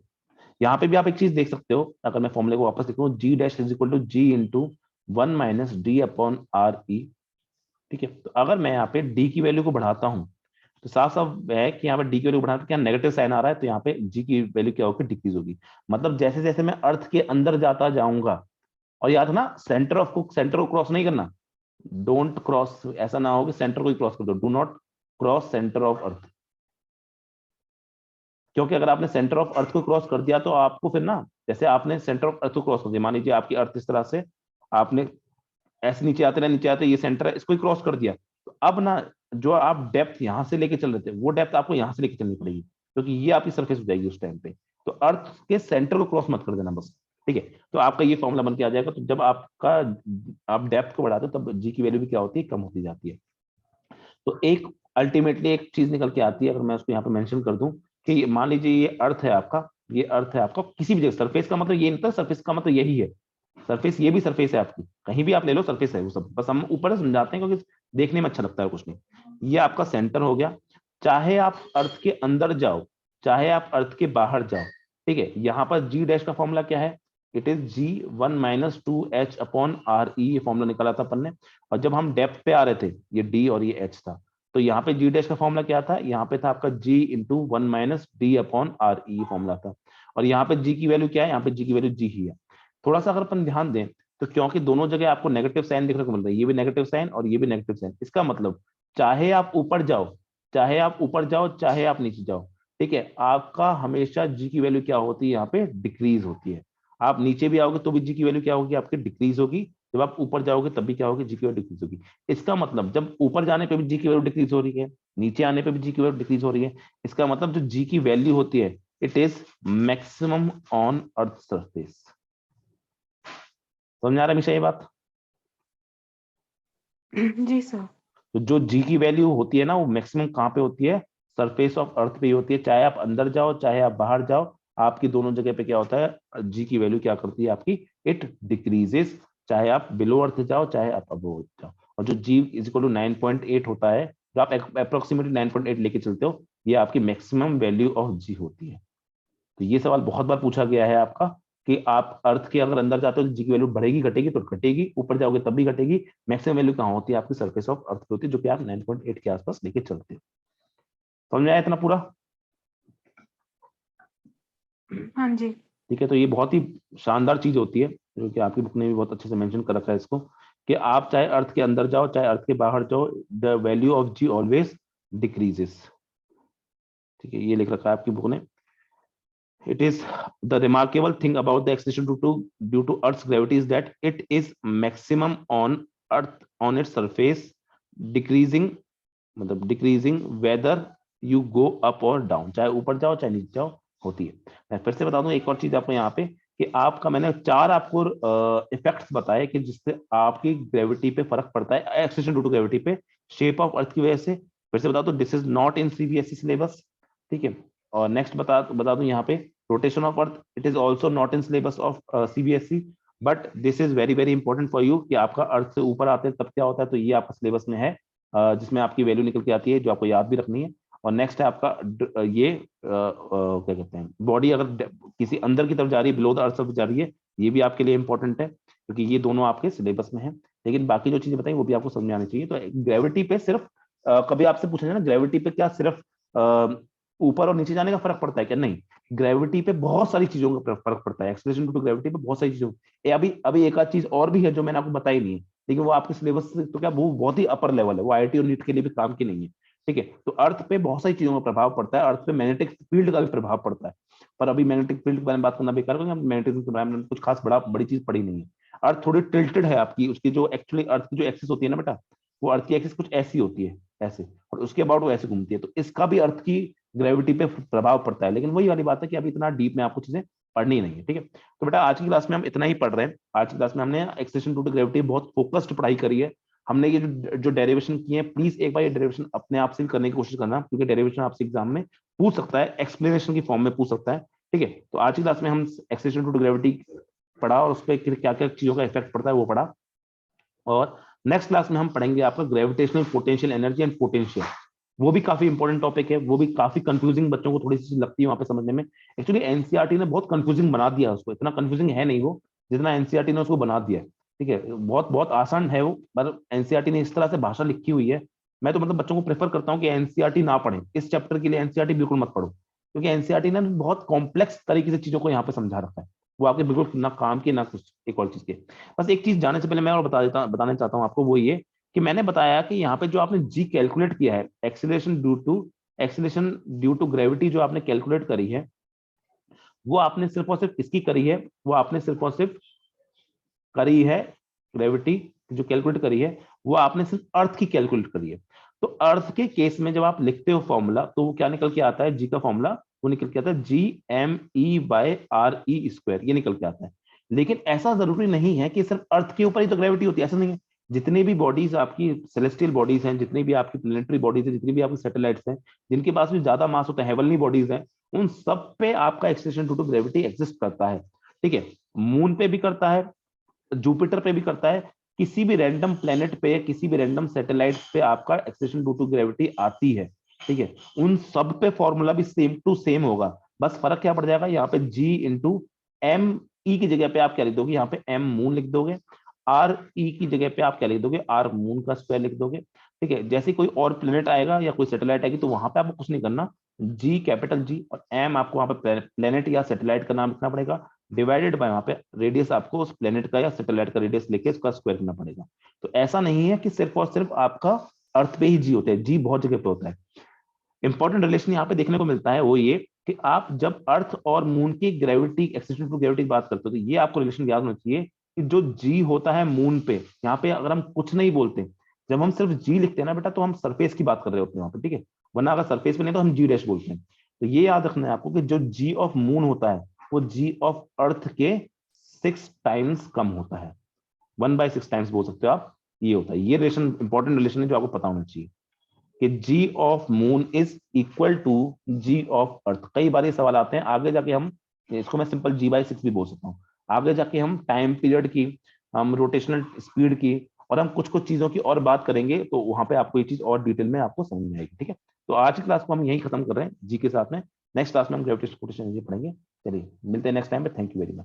यहाँ पे भी आप एक चीज देख सकते हो, अगर मैं फॉर्मूले को वापस लिखूं, G dash is equal to G into 1 minus D upon R E. ठीक है, तो अगर मैं यहाँ पे डी की वैल्यू को बढ़ाता हूँ, तो साफ साफ है कि यहाँ पे डी की वैल्यू बढ़ाते क्या नेगेटिव साइन आ रहा है, तो यहाँ पे जी की वैल्यू क्या होगी, डिक्रीज होगी। मतलब जैसे जैसे मैं अर्थ के अंदर जाता जाऊंगा, और याद है ना सेंटर को क्रॉस नहीं करना, डोंट क्रॉस, ऐसा ना हो कि सेंटर को ही क्रॉस कर दो, do not cross centre of earth. क्योंकि अगर आपने सेंटर ऑफ अर्थ को क्रॉस कर दिया तो आपको फिर ना, जैसे आपने सेंटर ऑफ अर्थ को क्रॉस कर दिया, मान लीजिए आपकी अर्थ इस तरह से, आपने ऐसे नीचे आते रहे नीचे आते, ये सेंटर है, इसको ही क्रॉस कर दिया, तो अब ना जो आप डेप्थ यहां से लेके चल रहे थे वो डेप्थ आपको यहां से लेके चलनी पड़ेगी, क्योंकि ये आपकी सरफेस हो जाएगी उस टाइम पे। तो अर्थ के सेंटर को क्रॉस मत कर देना बस। ठीक है, तो आपका ये फॉर्मूला बन के आ जाएगा। तो जब आपका आप डेप्थ को बढ़ाते हो तब जी की वैल्यू भी क्या होती है, कम होती जाती है। तो एक अल्टीमेटली एक चीज निकल के आती है, अगर मैं उसको यहाँ पे मेंशन कर दूं कि मान लीजिए ये अर्थ है आपका, ये अर्थ है आपका किसी भी जगह, सरफेस का मतलब ये नहीं था, सरफेस का मतलब यही है, सरफेस ये भी सरफेस है आपकी, कहीं भी आप ले लो सरफेस है वो सब, बस हम ऊपर से समझाते हैं क्योंकि देखने में अच्छा लगता है, कुछ नहीं। ये आपका सेंटर हो गया, चाहे आप अर्थ के अंदर जाओ चाहे आप अर्थ के बाहर जाओ। ठीक है, यहाँ पर जी डैश का फॉर्मूला क्या है, it is G 1 minus 2h upon R E, ये फॉर्मूला निकाला था अपन ने। और जब हम डेप्थ पे आ रहे थे, ये डी और ये एच था, तो यहाँ पे जी डैश का फॉर्मूला क्या था, यहाँ पे था आपका G into 1 minus D upon R E formula था। और यहाँ पे जी की वैल्यू क्या है, यहाँ पे जी की वैल्यू जी ही है। थोड़ा सा अगर अपन ध्यान दें तो क्योंकि दोनों जगह आपको नेगेटिव साइन देखने को मिल रहा है, ये भी नेगेटिव साइन और ये भी नेगेटिव साइन, इसका मतलब चाहे आप ऊपर जाओ चाहे आप ऊपर जाओ चाहे आप नीचे जाओ, ठीक है, आपका हमेशा जी की वैल्यू क्या होती है, यहाँ पे डिक्रीज होती है। आप नीचे भी आओगे तो भी जी की वैल्यू क्या होगी, आपकी डिक्रीज होगी, जब आप ऊपर जाओगे तब भी क्या होगी, जी की वैल्यू डिक्रीज होगी। इसका मतलब जब ऊपर जाने पे भी जी की वैल्यू डिक्रीज हो रही है, नीचे आने पे भी जी की वैल्यू डिक्रीज हो रही है, इसका मतलब जो जी की वैल्यू होती है it is maximum on earth surface. समझ आ रहा है हमेशा ये बात? जी सर। तो जो जी की वैल्यू होती है ना वो मैक्सिमम कहाँ पे होती है, सरफेस ऑफ अर्थ पे ही होती है। चाहे आप अंदर जाओ चाहे आप बाहर जाओ, आपकी दोनों जगह पे क्या होता है, जी की वैल्यू क्या करती है आपकी, इट डिक्रीजेस। चाहे आप बिलो अर्थ जाओ चाहे आप अबो अर्थ जाओ। और जो जी इज इक्वल टू 9.8 होता है, जो आप अप्रोक्सीमेटली 9.8 लेके चलते हो, ये आपकी मैक्सिमम वैल्यू ऑफ जी होती है। तो ये सवाल बहुत बार पूछा गया है आपका कि आप अर्थ के अगर अंदर जाते हो तो जी की वैल्यू बढ़ेगी घटेगी, तो घटेगी, ऊपर जाओगे तब भी घटेगी। मैक्सिमम वैल्यू कहाँ होती है, आपकी सरफेस ऑफ अर्थ पे होती है, जो कि आप 9.8 के आसपास लेके चलते हो। समझ में आया इतना पूरा? हाँ जी। ठीक है, तो ये बहुत ही शानदार चीज होती है, जो कि आपकी बुक ने भी बहुत अच्छे से मेंशन कर रखा है इसको, कि आप चाहे अर्थ के अंदर जाओ चाहे अर्थ के बाहर जाओ, the value of G always decreases. ठीक है, ये लिख रखा है आपकी बुक ने। It is the remarkable thing about the acceleration due to Earth's gravity is that it is maximum on Earth on its surface, decreasing मतलब decreasing whether you go up और डाउन, चाहे ऊपर जाओ चाहे नीचे जाओ, होती है। मैं फिर से बता दूं एक और चीज आपको यहाँ पे, कि आपका मैंने चार आपको इफेक्ट्स बताए कि जिससे आपकी ग्रेविटी पे फर्क पड़ता है, एक्सेलेरेशन ड्यू टू ग्रेविटी पे, शेप ऑफ अर्थ की वजह से। फिर से बता दो, this is not in CBSE syllabus. ठीक है, और नेक्स्ट बता दूं यहाँ पे, rotation of earth, it is also not in syllabus of CBSE, but this is very very important for you, कि आपका अर्थ से ऊपर आते हैं तब क्या होता है, तो ये आपका सिलेबस में है, जिसमें आपकी वैल्यू निकल के आती है, जो आपको याद भी रखनी है। और नेक्स्ट है आपका ये क्या कहते हैं, बॉडी अगर किसी अंदर की तरफ जा रही है, बिलो द अर्थ जा रही है, ये भी आपके लिए इंपॉर्टेंट है, क्योंकि ये दोनों आपके सिलेबस में है। लेकिन बाकी जो चीजें बताई वो भी आपको समझ में आनी चाहिए। तो ग्रेविटी पे सिर्फ कभी आपसे पूछा जाए ना, ग्रेविटी पे क्या सिर्फ ऊपर और नीचे जाने का फर्क पड़ता है क्या, नहीं, ग्रेविटी पे बहुत सारी चीजों का फर्क पड़ता है, एक्सेलरेशन ड्यू टू ग्रेविटी पे बहुत सारी चीजों। अभी अभी एक आध चीज और भी है जो मैंने आपको बताई नहीं है, लेकिन वो आपके सिलेबस से तो क्या, वो बहुत ही अपर लेवल है, वो आईआईटी और नीट के लिए भी काम की नहीं है। ठीक है, तो अर्थ पे बहुत सारी चीजों का प्रभाव पड़ता है, अर्थ पे मैग्नेटिक फील्ड का भी प्रभाव पड़ता है। पर अभी मैग्नेटिक फील्ड के बारे में बात करना बेकार, क्योंकि मैग्नेटिज्म के बारे में कुछ खास बड़ी चीज पड़ी नहीं है। अर्थ थोड़ी टिल्टेड है आपकी, उसकी जो एक्चुअली अर्थ की जो एक्सिस होती है ना बेटा, वो अर्थ की एक्सिस कुछ ऐसी होती है, ऐसे, और उसके अबाउट वो ऐसे घूमती है, तो इसका भी अर्थ की ग्रेविटी पे प्रभाव पड़ता है। लेकिन वही वाली बात है कि अभी इतना डीप में आपको चीजें पढ़नी नहीं है। ठीक है, तो बेटा आज की क्लास में हम इतना ही पढ़ रहे हैं। आज की क्लास में हमने एक्सेलेरेशन ड्यू टू ग्रेविटी बहुत फोकस्ड पढ़ाई करी है। हमने ये जो डेरिवेशन किए हैं, प्लीज एक बार ये डेरिवेशन अपने आप से भी करने की कोशिश करना, क्योंकि डेरिवेशन आपसे एग्जाम में पूछ सकता है, एक्सप्लेनेशन की फॉर्म में पूछ सकता है। ठीक है, तो आज की क्लास में हम एक्सेलेरेशन ड्यू टू ग्रेविटी पढ़ा, और उस पर क्या क्या चीजों का इफेक्ट पड़ता है वो पढ़ा। और नेक्स्ट क्लास में हम पढ़ेंगे आपका gravitational potential energy and potential. वो भी काफी इंपॉर्टेंट टॉपिक है, वो भी काफी कंफ्यूजिंग बच्चों को थोड़ी सी लगती है वहां पे समझने में। एक्चुअली एनसीईआरटी ने बहुत कंफ्यूजिंग बना दिया उसको, इतना कंफ्यूजिंग है नहीं वो, जितना एनसीईआरटी ने उसको बना दिया है। ठीक है, बहुत बहुत आसान है वो, पर एनसीईआरटी ने इस तरह से भाषा लिखी हुई है। मैं तो मतलब बच्चों को प्रेफर करता हूँ कि एनसीईआरटी ना पढ़े, इस चैप्टर के लिए एनसीईआरटी बिल्कुल मत पढ़ो, क्योंकि एनसीईआरटी ने बहुत कॉम्प्लेक्स तरीके से चीजों को यहाँ पे समझा रखा है। वो आपके बिल्कुल ना काम की ना कुछ एक और चीज के। बस एक चीज जाने से पहले मैं और बताना चाहता हूँ आपको, वो ये कि मैंने बताया कि यहाँ पे जो आपने जी कैलकुलेट किया है, एक्सीलरेशन ड्यू टू ग्रेविटी जो आपने कैलकुलेट करी है, वो आपने सिर्फ और सिर्फ किसकी करी है, वो आपने सिर्फ और सिर्फ करी है, ग्रेविटी जो कैलकुलेट करी है वो आपने सिर्फ अर्थ की कैलकुलेट करी है। तो अर्थ के केस में जब आप लिखते हो फॉर्मूला, तो वो क्या निकल के आता है, जी का फॉर्मूला वो निकल के आता है GME/RE², ये निकल के आता है। लेकिन ऐसा जरूरी नहीं है कि सिर्फ अर्थ के ऊपर ही तो ग्रेविटी होती है, ऐसा नहीं है। जितने भी बॉडीज आपकी सेलेस्टियल बॉडीज हैं, जितनी भी आपकी प्लेनेटरी बॉडीज हैं, जितनी भी आपकी सैटेलाइट्स हैं, जिनके पास भी ज्यादा मास होता है, हेवनली बॉडीज हैं, उन सब पे आपका acceleration due to gravity exist करता है। ठीक है, मून पे भी करता है, जुपिटर पे भी करता है, किसी भी रैंडम प्लेनेट पे, किसी भी रैंडम सैटेलाइट पे आपका एक्सेलरेशन ड्यू टू ग्रेविटी आती है। ठीक है, उन सब पे फॉर्मूला भी सेम टू सेम होगा, बस फर्क क्या पड़ जाएगा, यहाँ पे जी इंटू एम ई की जगह पे आप क्या लिख दोगे, यहाँ पे एम मून लिख दोगे, आर ई की जगह पे आप क्या लिख दोगे, आर मून का स्क्वायर लिख दोगे। ठीक है, जैसे कोई और प्लेनेट आएगा या कोई सैटेलाइट आएगी, तो वहां पे आपको कुछ नहीं करना, जी कैपिटल जी और एम आपको वहां पे प्लेनेट या सैटेलाइट का नाम लिखना पड़ेगा, डिवाइडेड बाय वहां पे रेडियस, आपको उस प्लेनेट का या सैटेलाइट का रेडियस लेके उसका स्क्वायर करना पड़ेगा। तो ऐसा नहीं है कि सिर्फ और सिर्फ आपका अर्थ पे ही जी होता है, जी बहुत जगह पे होता है। इंपॉर्टेंट रिलेशन यहाँ पे देखने को मिलता है, वो ये कि आप जब अर्थ और मून की ग्रेविटी, एक्सेलरेशन टू ग्रेविटी की बात करते हो, तो ये आपको रिलेशन याद होना चाहिए कि जो जी होता है मून पे, यहाँ पे अगर हम कुछ नहीं बोलते, जब हम सिर्फ जी लिखते हैं ना बेटा, तो हम सरफेस की बात कर रहे होते हैं वहां पे, ठीक है। वरना अगर सरफेस पे नहीं तो हम जी डैश बोलते हैं। तो ये याद रखना है आपको कि जो जी ऑफ मून होता है वो जी ऑफ अर्थ के 6 टाइम्स कम होता है, 1/6 टाइम्स बोल सकते हो आप। ये होता है, ये रिलेशन इंपॉर्टेंट रिलेशन है जो आपको पता होना चाहिए कि G of moon is equal to G of earth. कई बार ये सवाल आते हैं, आगे जाके हम इसको मैं सिंपल G/6 भी बोल सकता हूँ। आगे जाके हम टाइम पीरियड की, हम रोटेशनल स्पीड की, और हम कुछ कुछ चीजों की और बात करेंगे, तो वहां पे आपको ये चीज और डिटेल में आपको समझ में आएगी, ठीक है। तो आज की क्लास को हम यही खत्म कर रहे हैं जी के साथ में। नेक्स्ट क्लास में हम ग्रेविटेशनल पोटेंशियल एनर्जी पढ़ेंगे। चलिए मिलते हैं नेक्स्ट टाइम पे। Thank you very much.